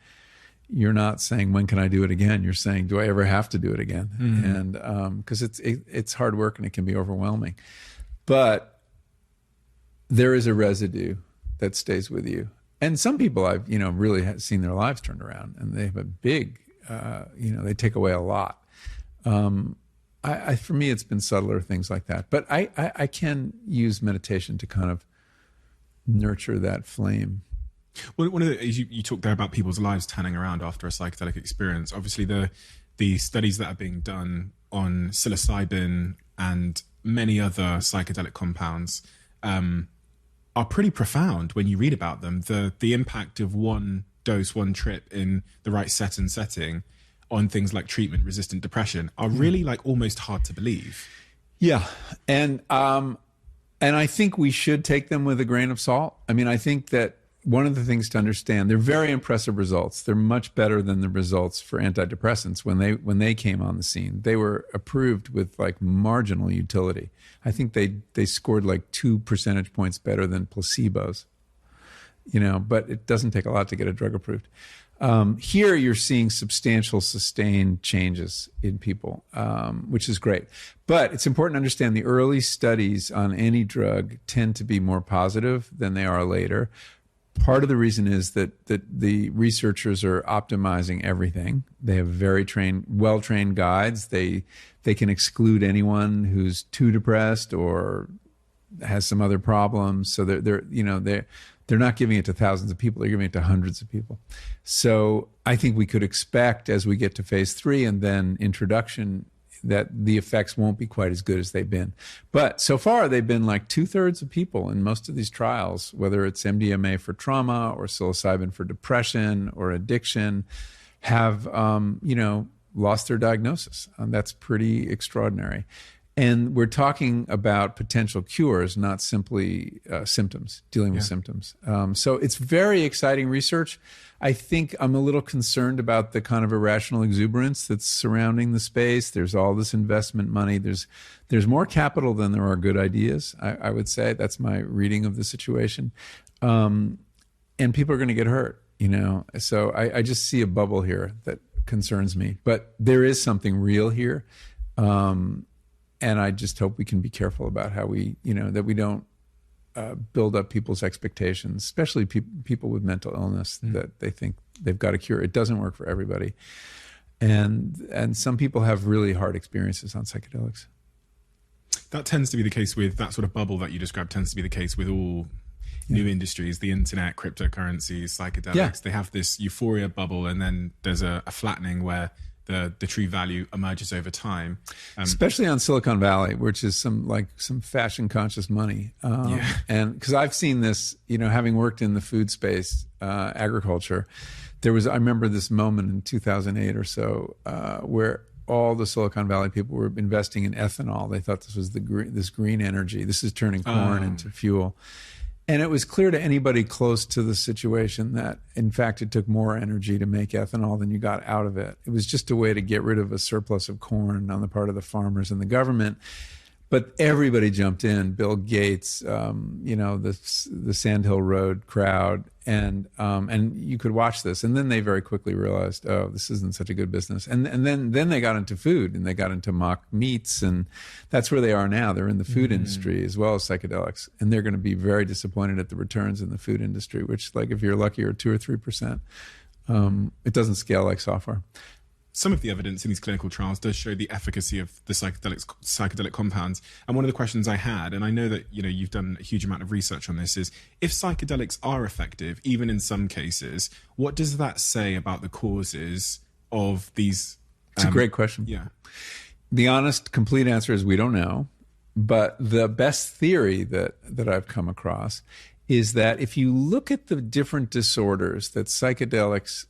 you're not saying, when can I do it again? You're saying, do I ever have to do it again? And because it's hard work and it can be overwhelming. But there is a residue that stays with you. And some people I've, really seen their lives turned around, and they have a big, they take away a lot. For me, it's been subtler things like that. But I can use meditation to kind of nurture that flame. Well, one of the, you talked there about people's lives turning around after a psychedelic experience. Obviously, the studies that are being done on psilocybin and many other psychedelic compounds are pretty profound when you read about them. The impact of one dose, one trip in the right setting on things like treatment-resistant depression are really like almost hard to believe. Yeah, and I think we should take them with a grain of salt. I mean, I think that one of the things to understand, they're very impressive results. They're much better than the results for antidepressants when they came on the scene. They were approved with like marginal utility. I think they scored like 2 percentage points better than placebos. But it doesn't take a lot to get a drug approved. Here you're seeing substantial sustained changes in people, which is great. But it's important to understand the early studies on any drug tend to be more positive than they are later. Part of the reason is that the researchers are optimizing everything. They have very well-trained guides. They can exclude anyone who's too depressed or has some other problems. So they're not giving it to thousands of people. They're giving it to hundreds of people. So I think we could expect, as we get to phase 3 and then introduction, that the effects won't be quite as good as they've been. But so far, they've been like 2/3 of people in most of these trials, whether it's MDMA for trauma or psilocybin for depression or addiction, have, lost their diagnosis. That's pretty extraordinary. And we're talking about potential cures, not simply symptoms, dealing with symptoms. So it's very exciting research. I think I'm a little concerned about the kind of irrational exuberance that's surrounding the space. There's all this investment money. There's more capital than there are good ideas, I would say. That's my reading of the situation. And people are going to get hurt, So I just see a bubble here that concerns me. But there is something real here. And I just hope we can be careful about how we, that we don't build up people's expectations, especially people with mental illness, that they think they've got a cure. It doesn't work for everybody. And some people have really hard experiences on psychedelics. That tends to be the case with that sort of bubble that you described, tends to be the case with all new industries, the internet, cryptocurrencies, psychedelics. Yeah. They have this euphoria bubble, and then there's a flattening where the true value emerges over time, especially on Silicon Valley, which is some fashion conscious money. And because I've seen this, having worked in the food space, agriculture, I remember this moment in 2008 or so where all the Silicon Valley people were investing in ethanol. They thought this was this green energy. This is turning corn into fuel. And it was clear to anybody close to the situation that, in fact, it took more energy to make ethanol than you got out of it. It was just a way to get rid of a surplus of corn on the part of the farmers and the government. But everybody jumped in, Bill Gates, the Sand Hill Road crowd, and you could watch this. And then they very quickly realized, oh, this isn't such a good business. And then they got into food, and they got into mock meats, and that's where they are now. They're in the food industry as well as psychedelics, and they're going to be very disappointed at the returns in the food industry, which, like, if you're lucky, are 2 or 3%. It doesn't scale like software. Some of the evidence in these clinical trials does show the efficacy of the psychedelic compounds. And one of the questions I had, and I know that you've done a huge amount of research on this, is if psychedelics are effective, even in some cases, what does that say about the causes of these? It's a great question. Yeah. The honest, complete answer is we don't know. But the best theory that I've come across is that if you look at the different disorders that psychedelics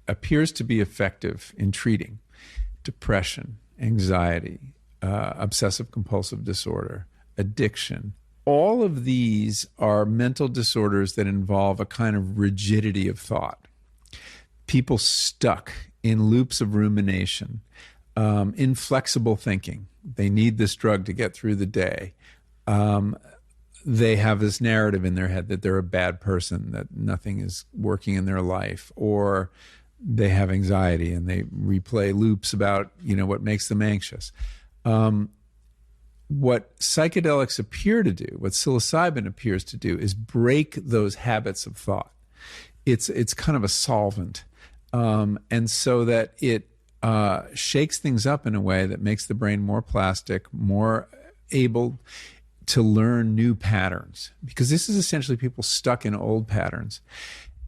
appears to be effective in treating: depression, anxiety, obsessive compulsive disorder, addiction. All of these are mental disorders that involve a kind of rigidity of thought. People stuck in loops of rumination, inflexible thinking. They need this drug to get through the day. They have this narrative in their head that they're a bad person, that nothing is working in their life, or they have anxiety and they replay loops about, what makes them anxious. What psychedelics appear to do, what psilocybin appears to do, is break those habits of thought. It's kind of a solvent. And so that it shakes things up in a way that makes the brain more plastic, more able to learn new patterns. Because this is essentially people stuck in old patterns.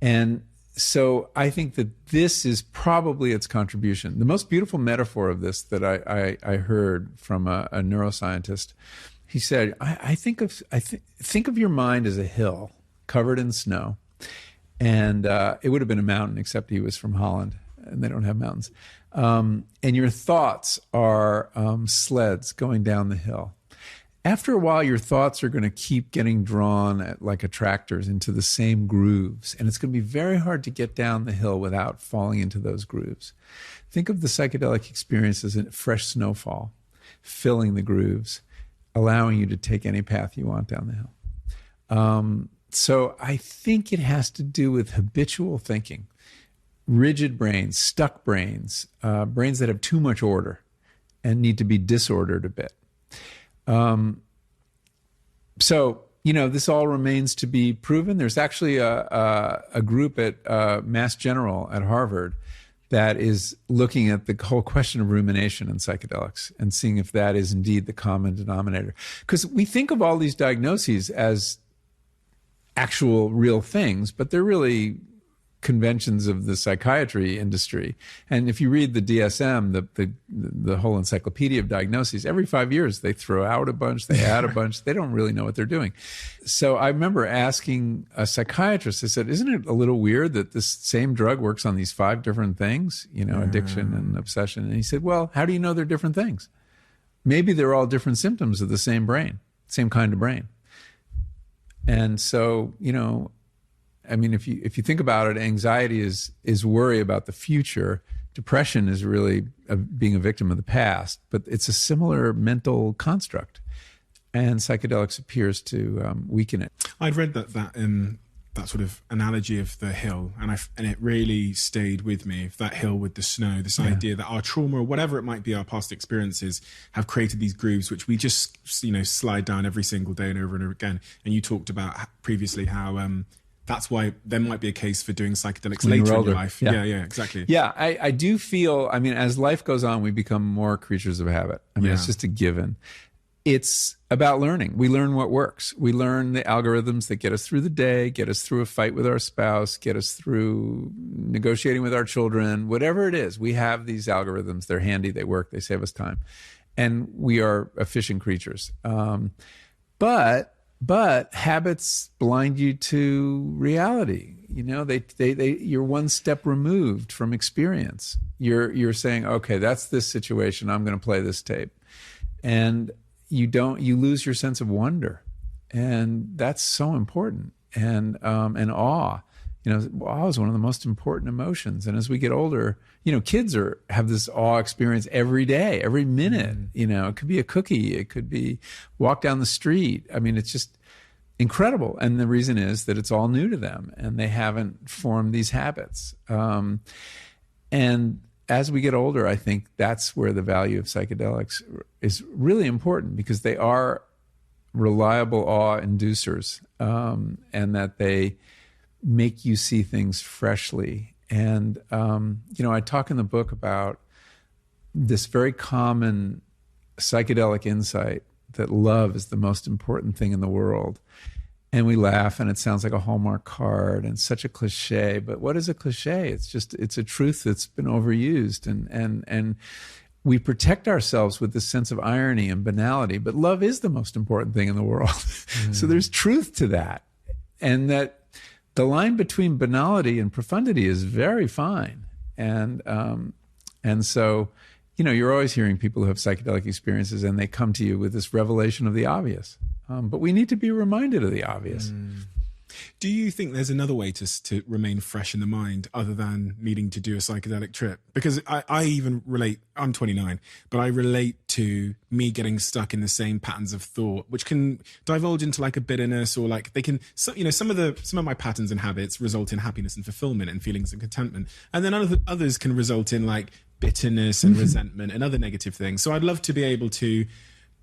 And so I think that this is probably its contribution. The most beautiful metaphor of this that I heard from a neuroscientist, he said, I think of your mind as a hill covered in snow. And it would have been a mountain, except he was from Holland, and they don't have mountains. And your thoughts are sleds going down the hill. After a while, your thoughts are going to keep getting drawn like attractors into the same grooves. And it's going to be very hard to get down the hill without falling into those grooves. Think of the psychedelic experience as a fresh snowfall, filling the grooves, allowing you to take any path you want down the hill. So I think it has to do with habitual thinking, rigid brains, stuck brains, brains that have too much order and need to be disordered a bit. So, this all remains to be proven. There's actually a group at Mass General at Harvard that is looking at the whole question of rumination in psychedelics and seeing if that is indeed the common denominator. Because we think of all these diagnoses as actual real things, but they're really conventions of the psychiatry industry. And if you read the DSM, the whole encyclopedia of diagnoses, every 5 years they throw out a bunch, they add a bunch, they don't really know what they're doing. So I remember asking a psychiatrist, I said, isn't it a little weird that this same drug works on these 5 different things, addiction and obsession? And he said, well, how do you know they're different things? Maybe they're all different symptoms of the same brain, same kind of brain. And so, if you think about it, anxiety is worry about the future. Depression is really being a victim of the past, but it's a similar mental construct, and psychedelics appears to weaken it. I'd read that sort of analogy of the hill, and it really stayed with me. That hill with the snow, this idea that our trauma or whatever it might be, our past experiences have created these grooves which we just slide down every single day and over again. And you talked about previously how that's why there might be a case for doing psychedelics later in your life. Yeah, exactly. Yeah, I do feel, as life goes on, we become more creatures of habit. It's just a given. It's about learning. We learn what works. We learn the algorithms that get us through the day, get us through a fight with our spouse, get us through negotiating with our children, whatever it is. We have these algorithms. They're handy. They work. They save us time. And we are efficient creatures. But habits blind you to reality. You're one step removed from experience. You're saying, okay, that's this situation. I'm going to play this tape. And you lose your sense of wonder. And that's so important. And awe, awe is one of the most important emotions. And as we get older, kids have this awe experience every day, every minute. It could be a cookie, it could be walk down the street. It's just incredible. And the reason is that it's all new to them and they haven't formed these habits. And as we get older, I think that's where the value of psychedelics is really important, because they are reliable awe inducers, and that they make you see things freshly. And, I talk in the book about this very common psychedelic insight that love is the most important thing in the world. And we laugh, and it sounds like a Hallmark card and such a cliche. But what is a cliche? It's a truth that's been overused. And we protect ourselves with this sense of irony and banality. But love is the most important thing in the world. So there's truth to that. And that the line between banality and profundity is very fine. And so, you're always hearing people who have psychedelic experiences and they come to you with this revelation of the obvious. But we need to be reminded of the obvious. Do you think there's another way to remain fresh in the mind other than needing to do a psychedelic trip? Because I even relate, I'm 29, but I relate to me getting stuck in the same patterns of thought, which can divulge into like a bitterness, or like they can, some of my patterns and habits result in happiness and fulfillment and feelings of contentment. And then others can result in like bitterness and resentment and other negative things. So I'd love to be able to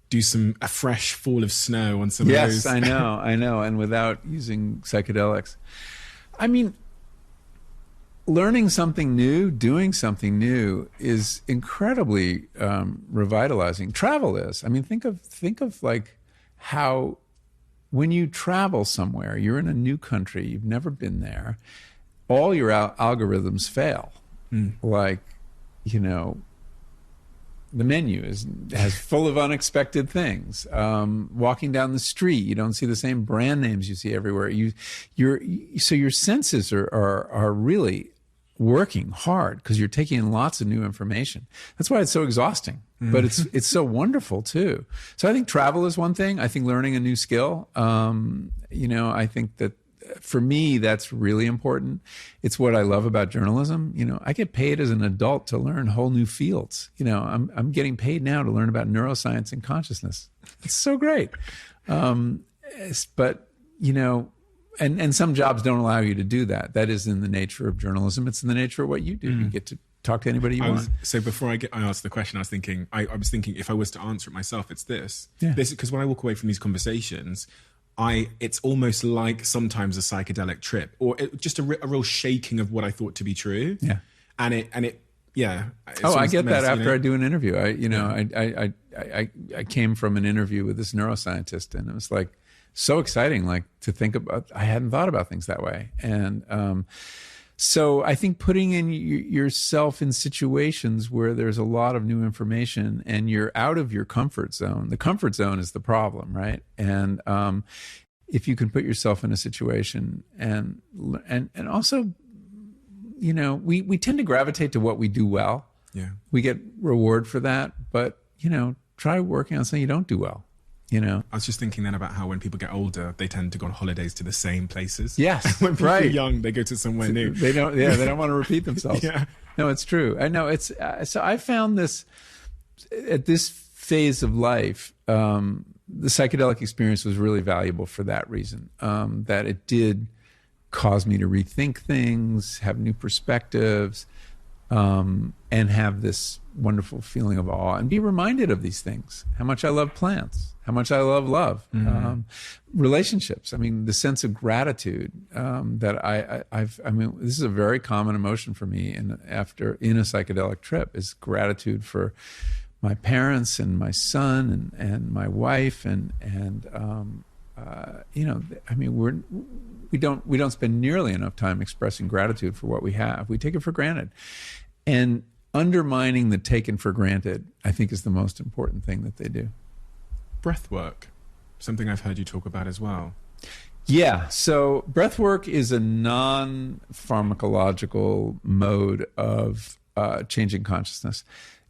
do a fresh fall of snow on some of those. Yes, I know, and without using psychedelics. I mean, learning something new, doing something new is incredibly revitalizing. Travel is. I mean, think of like how when you travel somewhere, you're in a new country, you've never been there, all your algorithms fail. Like, the menu has full of unexpected things. Walking down the street, you don't see the same brand names you see everywhere. So your senses are really working hard because you're taking in lots of new information. That's why it's so exhausting, but it's so wonderful too. So I think travel is one thing. I think learning a new skill. I think that for me, that's really important. It's what I love about journalism. I get paid as an adult to learn whole new fields. I'm getting paid now to learn about neuroscience and consciousness. It's so great. But and some jobs don't allow you to do that. That is in the nature of journalism. It's in the nature of what you do. You get to talk to anybody you want. So before I asked the question, I was thinking if I was to answer it myself, it's this. Yeah. Because when I walk away from these conversations, it's almost like sometimes a psychedelic trip, or just a real shaking of what I thought to be true. Yeah. And it yeah. I get that after I do an interview. I came from an interview with this neuroscientist, and it was like so exciting, like to think about. I hadn't thought about things that way, and so I think putting in yourself in situations where there's a lot of new information and you're out of your comfort zone. The comfort zone is the problem, right? And if you can put yourself in a situation and also, we tend to gravitate to what we do well. Yeah, we get reward for that, but try working on something you don't do well. I was just thinking then about how when people get older, they tend to go on holidays to the same places. Yes, when people are young, they go to somewhere new. They don't want to repeat themselves. Yeah. No, it's true. I know it's. So I found this at this phase of life. The psychedelic experience was really valuable for that reason. That it did cause me to rethink things, have new perspectives, and have this wonderful feeling of awe, and be reminded of these things. How much I love plants, how much I love love, relationships. I mean, the sense of gratitude that this is a very common emotion for me in a psychedelic trip, is gratitude for my parents and my son and my wife we don't spend nearly enough time expressing gratitude for what we have. We take it for granted. And undermining the taken for granted, I think, is the most important thing that they do. Breath work, something I've heard you talk about as well. Yeah, so breath work is a non-pharmacological mode of changing consciousness.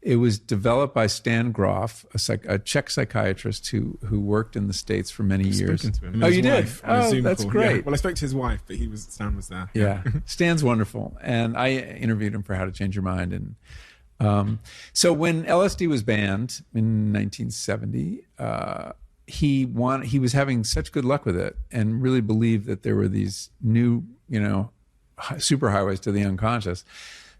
It was developed by Stan Grof, a Czech psychiatrist who worked in the States for many years. Spoken to him. Oh, you did? Oh, that's call. great. Yeah. Well, I spoke to his wife, but Stan was there. Yeah, Stan's wonderful, and I interviewed him for How to Change Your Mind. And so when LSD was banned in 1970, he was having such good luck with it, and really believed that there were these new, superhighways to the unconscious,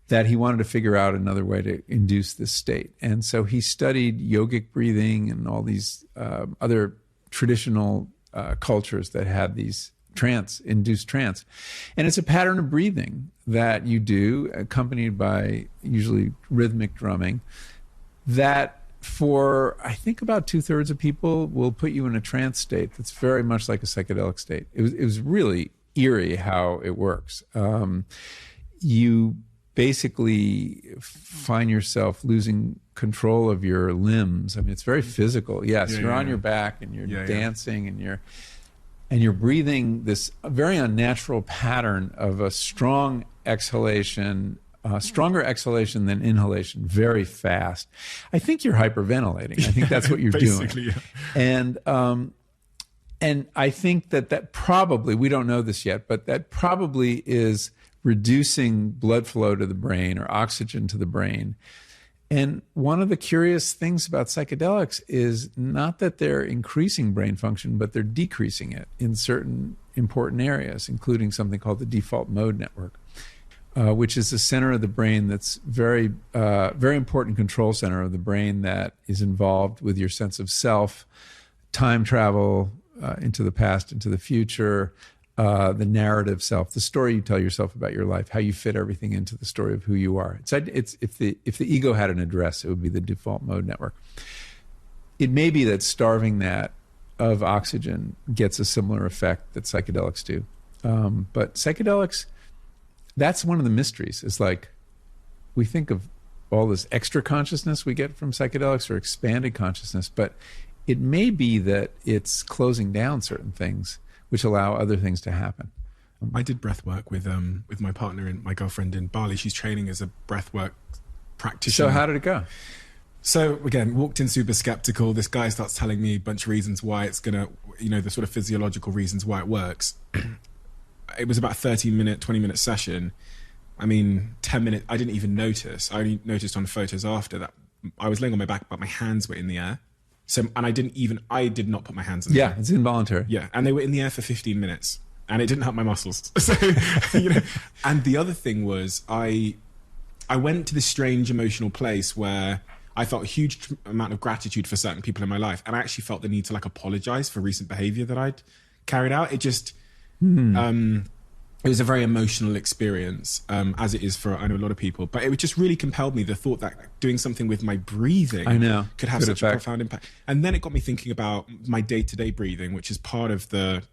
that he wanted to figure out another way to induce this state. And so he studied yogic breathing and all these other traditional cultures that had these induced trance. And it's a pattern of breathing that you do, accompanied by usually rhythmic drumming, that for, I think, about 2/3 of people will put you in a trance state that's very much like a psychedelic state. It was really eerie how it works. You basically find yourself losing control of your limbs. I mean, it's very physical. Yes, you're on your back and you're dancing and you're breathing this very unnatural pattern of a strong exhalation, stronger exhalation than inhalation, very fast. I think you're hyperventilating. I think that's what you're doing. Yeah. And And I think that probably, we don't know this yet, but that probably is reducing blood flow to the brain or oxygen to the brain. And one of the curious things about psychedelics is not that they're increasing brain function, but they're decreasing it in certain important areas, including something called the default mode network, which is a center of the brain that's very important control center of the brain that is involved with your sense of self, time travel, into the past, into the future, the narrative self, the story you tell yourself about your life, how you fit everything into the story of who you are. It's if the ego had an address, it would be the default mode network. It may be that starving that of oxygen gets a similar effect that psychedelics do. But psychedelics, that's one of the mysteries. Is like, we think of all this extra consciousness we get from psychedelics or expanded consciousness, but it may be that it's closing down certain things which allow other things to happen. I did breath work with my partner and my girlfriend in Bali. She's training as a breath work practitioner. So how did it go? So again, walked in super skeptical. This guy starts telling me a bunch of reasons why it's gonna, the sort of physiological reasons why it works. It was about a 30-minute, 20-minute session. I mean, 10 minutes, I didn't even notice. I only noticed on photos after that I was laying on my back, but my hands were in the air. So, and I did not put my hands in the air. Yeah, it's involuntary. Yeah, and they were in the air for 15 minutes, and it didn't help my muscles. So, And the other thing was, I went to this strange emotional place where I felt a huge amount of gratitude for certain people in my life, and I actually felt the need to apologize for recent behavior that I'd carried out. It just, it was a very emotional experience, as it is for, I know, a lot of people. But it just really compelled me, the thought that doing something with my breathing could have such a profound impact. And then it got me thinking about my day-to-day breathing, which is part of the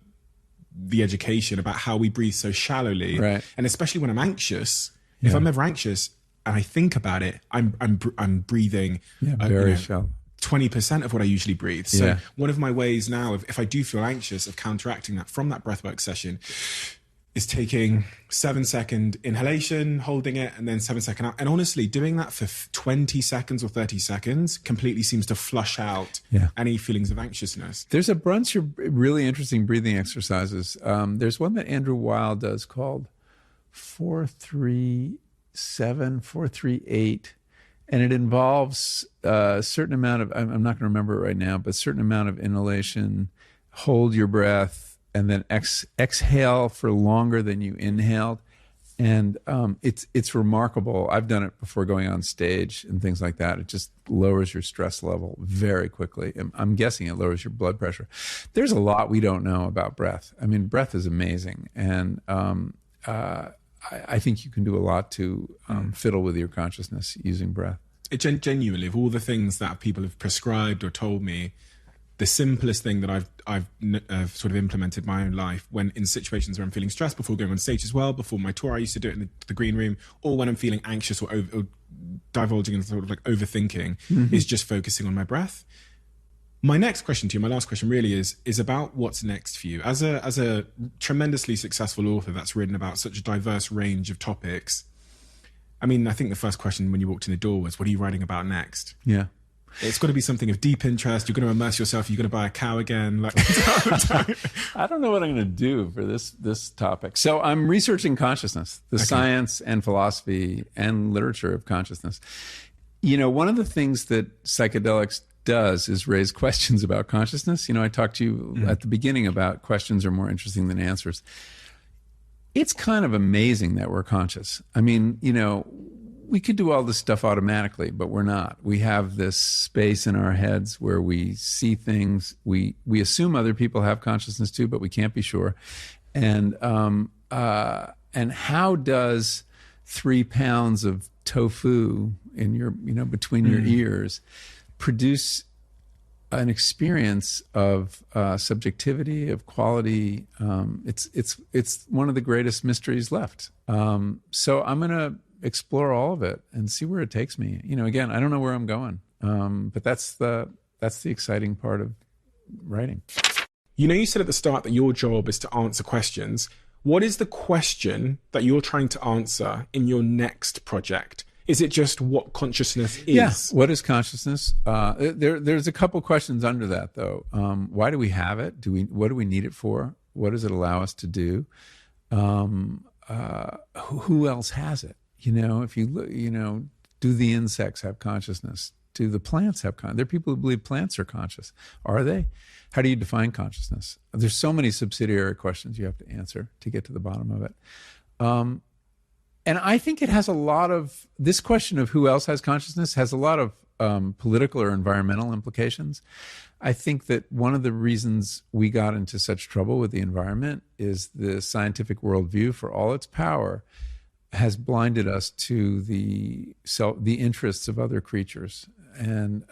education about how we breathe so shallowly. Right. And especially when I'm anxious, if I'm ever anxious and I think about it, I'm breathing very shallow. 20% of what I usually breathe. So one of my ways now, if I do feel anxious, of counteracting that from that breathwork session is taking 7-second inhalation, holding it, and then 7-second out. And honestly, doing that for 20 seconds or 30 seconds completely seems to flush out any feelings of anxiousness. There's a bunch of really interesting breathing exercises. There's one that Andrew Weil does called 4-3-7, 4-3-8. And it involves a certain amount of, I'm not going to remember it right now, but a certain amount of inhalation, hold your breath, and then exhale for longer than you inhaled. And it's remarkable. I've done it before going on stage and things like that. It just lowers your stress level very quickly. I'm guessing it lowers your blood pressure. There's a lot we don't know about breath. I mean, breath is amazing. And I think you can do a lot to fiddle with your consciousness using breath. It genuinely, of all the things that people have prescribed or told me, the simplest thing that I've sort of implemented in my own life, when in situations where I'm feeling stressed, before going on stage as well, before my tour, I used to do it in the green room, or when I'm feeling anxious or divulging in sort of overthinking, is just focusing on my breath. My next question to you, my last question really is about what's next for you. As a tremendously successful author that's written about such a diverse range of topics, I mean, I think the first question when you walked in the door was, what are you writing about next? Yeah. It's got to be something of deep interest. You're going to immerse yourself. You're going to buy a cow again. I don't know what I'm going to do for this topic. So I'm researching consciousness, the science and philosophy and literature of consciousness. One of the things that psychedelics does is raise questions about consciousness. I talked to you at the beginning about questions are more interesting than answers. It's kind of amazing that we're conscious. I mean, we could do all this stuff automatically, but we're not. We have this space in our heads where we see things. We assume other people have consciousness too, but we can't be sure. And how does 3 pounds of tofu in your, between your ears produce an experience of subjectivity, of quality? It's one of the greatest mysteries left. So I'm going to explore all of it and see where it takes me. Again, I don't know where I'm going, but that's the exciting part of writing. You said at the start that your job is to answer questions. What is the question that you're trying to answer in your next project? Is it just what consciousness is? Yeah. What is consciousness? There's a couple questions under that, though. Why do we have it? What do we need it for? What does it allow us to do? Who else has it? If you look, do the insects have consciousness? Do the plants have consciousness? There are people who believe plants are conscious. Are they? How do you define consciousness? There's so many subsidiary questions you have to answer to get to the bottom of it. And I think it has a lot of, this question of who else has consciousness has a lot of political or environmental implications. I think that one of the reasons we got into such trouble with the environment is the scientific worldview, for all its power, has blinded us to the interests of other creatures. And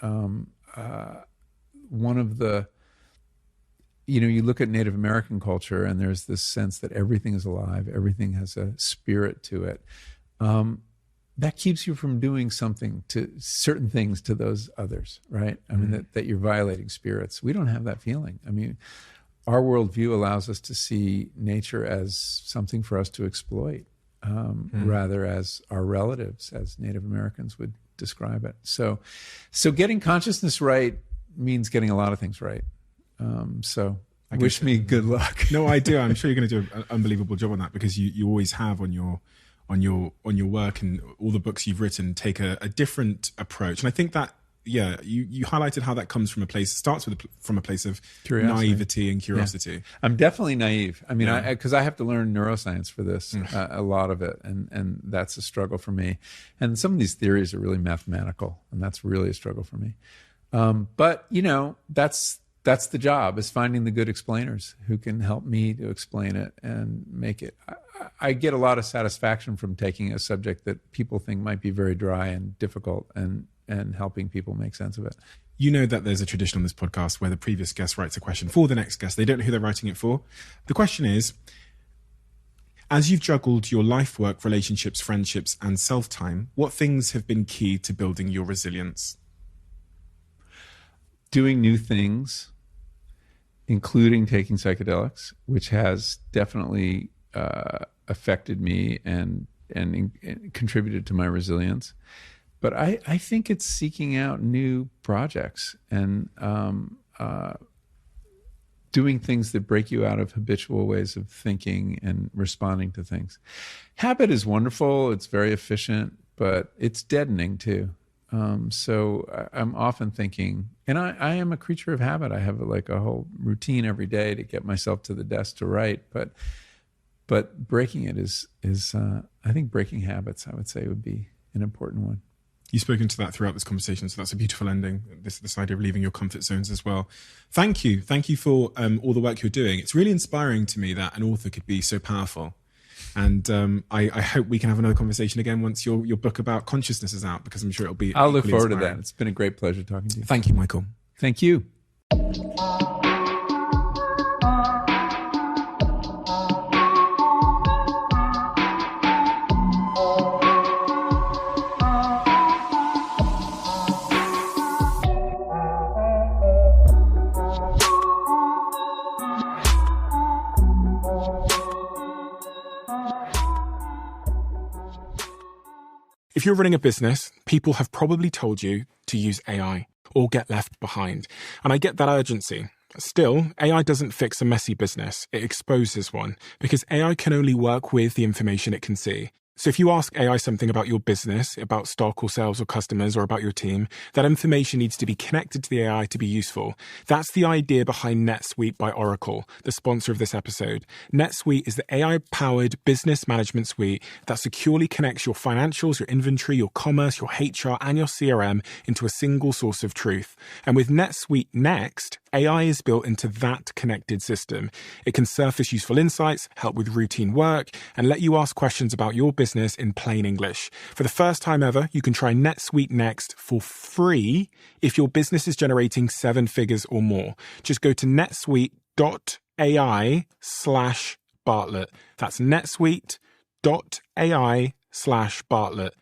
one of the, you look at Native American culture and there's this sense that everything is alive, everything has a spirit to it. That keeps you from doing certain things to those others, right? I mean, that you're violating spirits. We don't have that feeling. I mean, our worldview allows us to see nature as something for us to exploit, rather as our relatives, as Native Americans would describe it. So getting consciousness right means getting a lot of things right. So wish me good luck. No, I do. I'm sure you're going to do an unbelievable job on that, because you always have on your work and all the books you've written take a different approach. And I think that, you highlighted how that comes from from a place of naivety and curiosity. Yeah. I'm definitely naive. I mean, because I have to learn neuroscience for this, a lot of it. And that's a struggle for me. And some of these theories are really mathematical, and that's really a struggle for me. But that's the job, is finding the good explainers who can help me to explain it and make it. I get a lot of satisfaction from taking a subject that people think might be very dry and difficult and helping people make sense of it. You know that there's a tradition on this podcast where the previous guest writes a question for the next guest. They don't know who they're writing it for. The question is, as you've juggled your life work, relationships, friendships, and self-time, what things have been key to building your resilience? Doing new things, including taking psychedelics, which has definitely affected me and contributed to my resilience. But I think it's seeking out new projects and doing things that break you out of habitual ways of thinking and responding to things. Habit is wonderful. It's very efficient, but it's deadening too. So I'm often thinking, and I am a creature of habit. I have a whole routine every day to get myself to the desk to write, but breaking it is I think breaking habits, I would say, would be an important one. You've spoken to that throughout this conversation, so that's a beautiful ending, this idea of leaving your comfort zones as well. Thank you for all the work you're doing. It's really inspiring to me that an author could be so powerful. And I hope we can have another conversation again once your book about consciousness is out, because I'm sure it'll be. I'll look forward to that. It's been a great pleasure talking to you. Thank you, Michael. Thank you. If you're running a business, people have probably told you to use AI or get left behind. And I get that urgency. Still, AI doesn't fix a messy business. It exposes one, because AI can only work with the information it can see. So if you ask AI something about your business, about stock or sales or customers or about your team, that information needs to be connected to the AI to be useful. That's the idea behind NetSuite by Oracle, the sponsor of this episode. NetSuite is the AI-powered business management suite that securely connects your financials, your inventory, your commerce, your HR, and your CRM into a single source of truth. And with NetSuite Next, AI is built into that connected system. It can surface useful insights, help with routine work, and let you ask questions about your business in plain English. For the first time ever, you can try NetSuite Next for free if your business is generating 7 figures or more. Just go to netsuite.ai/Bartlett. That's netsuite.ai/Bartlett.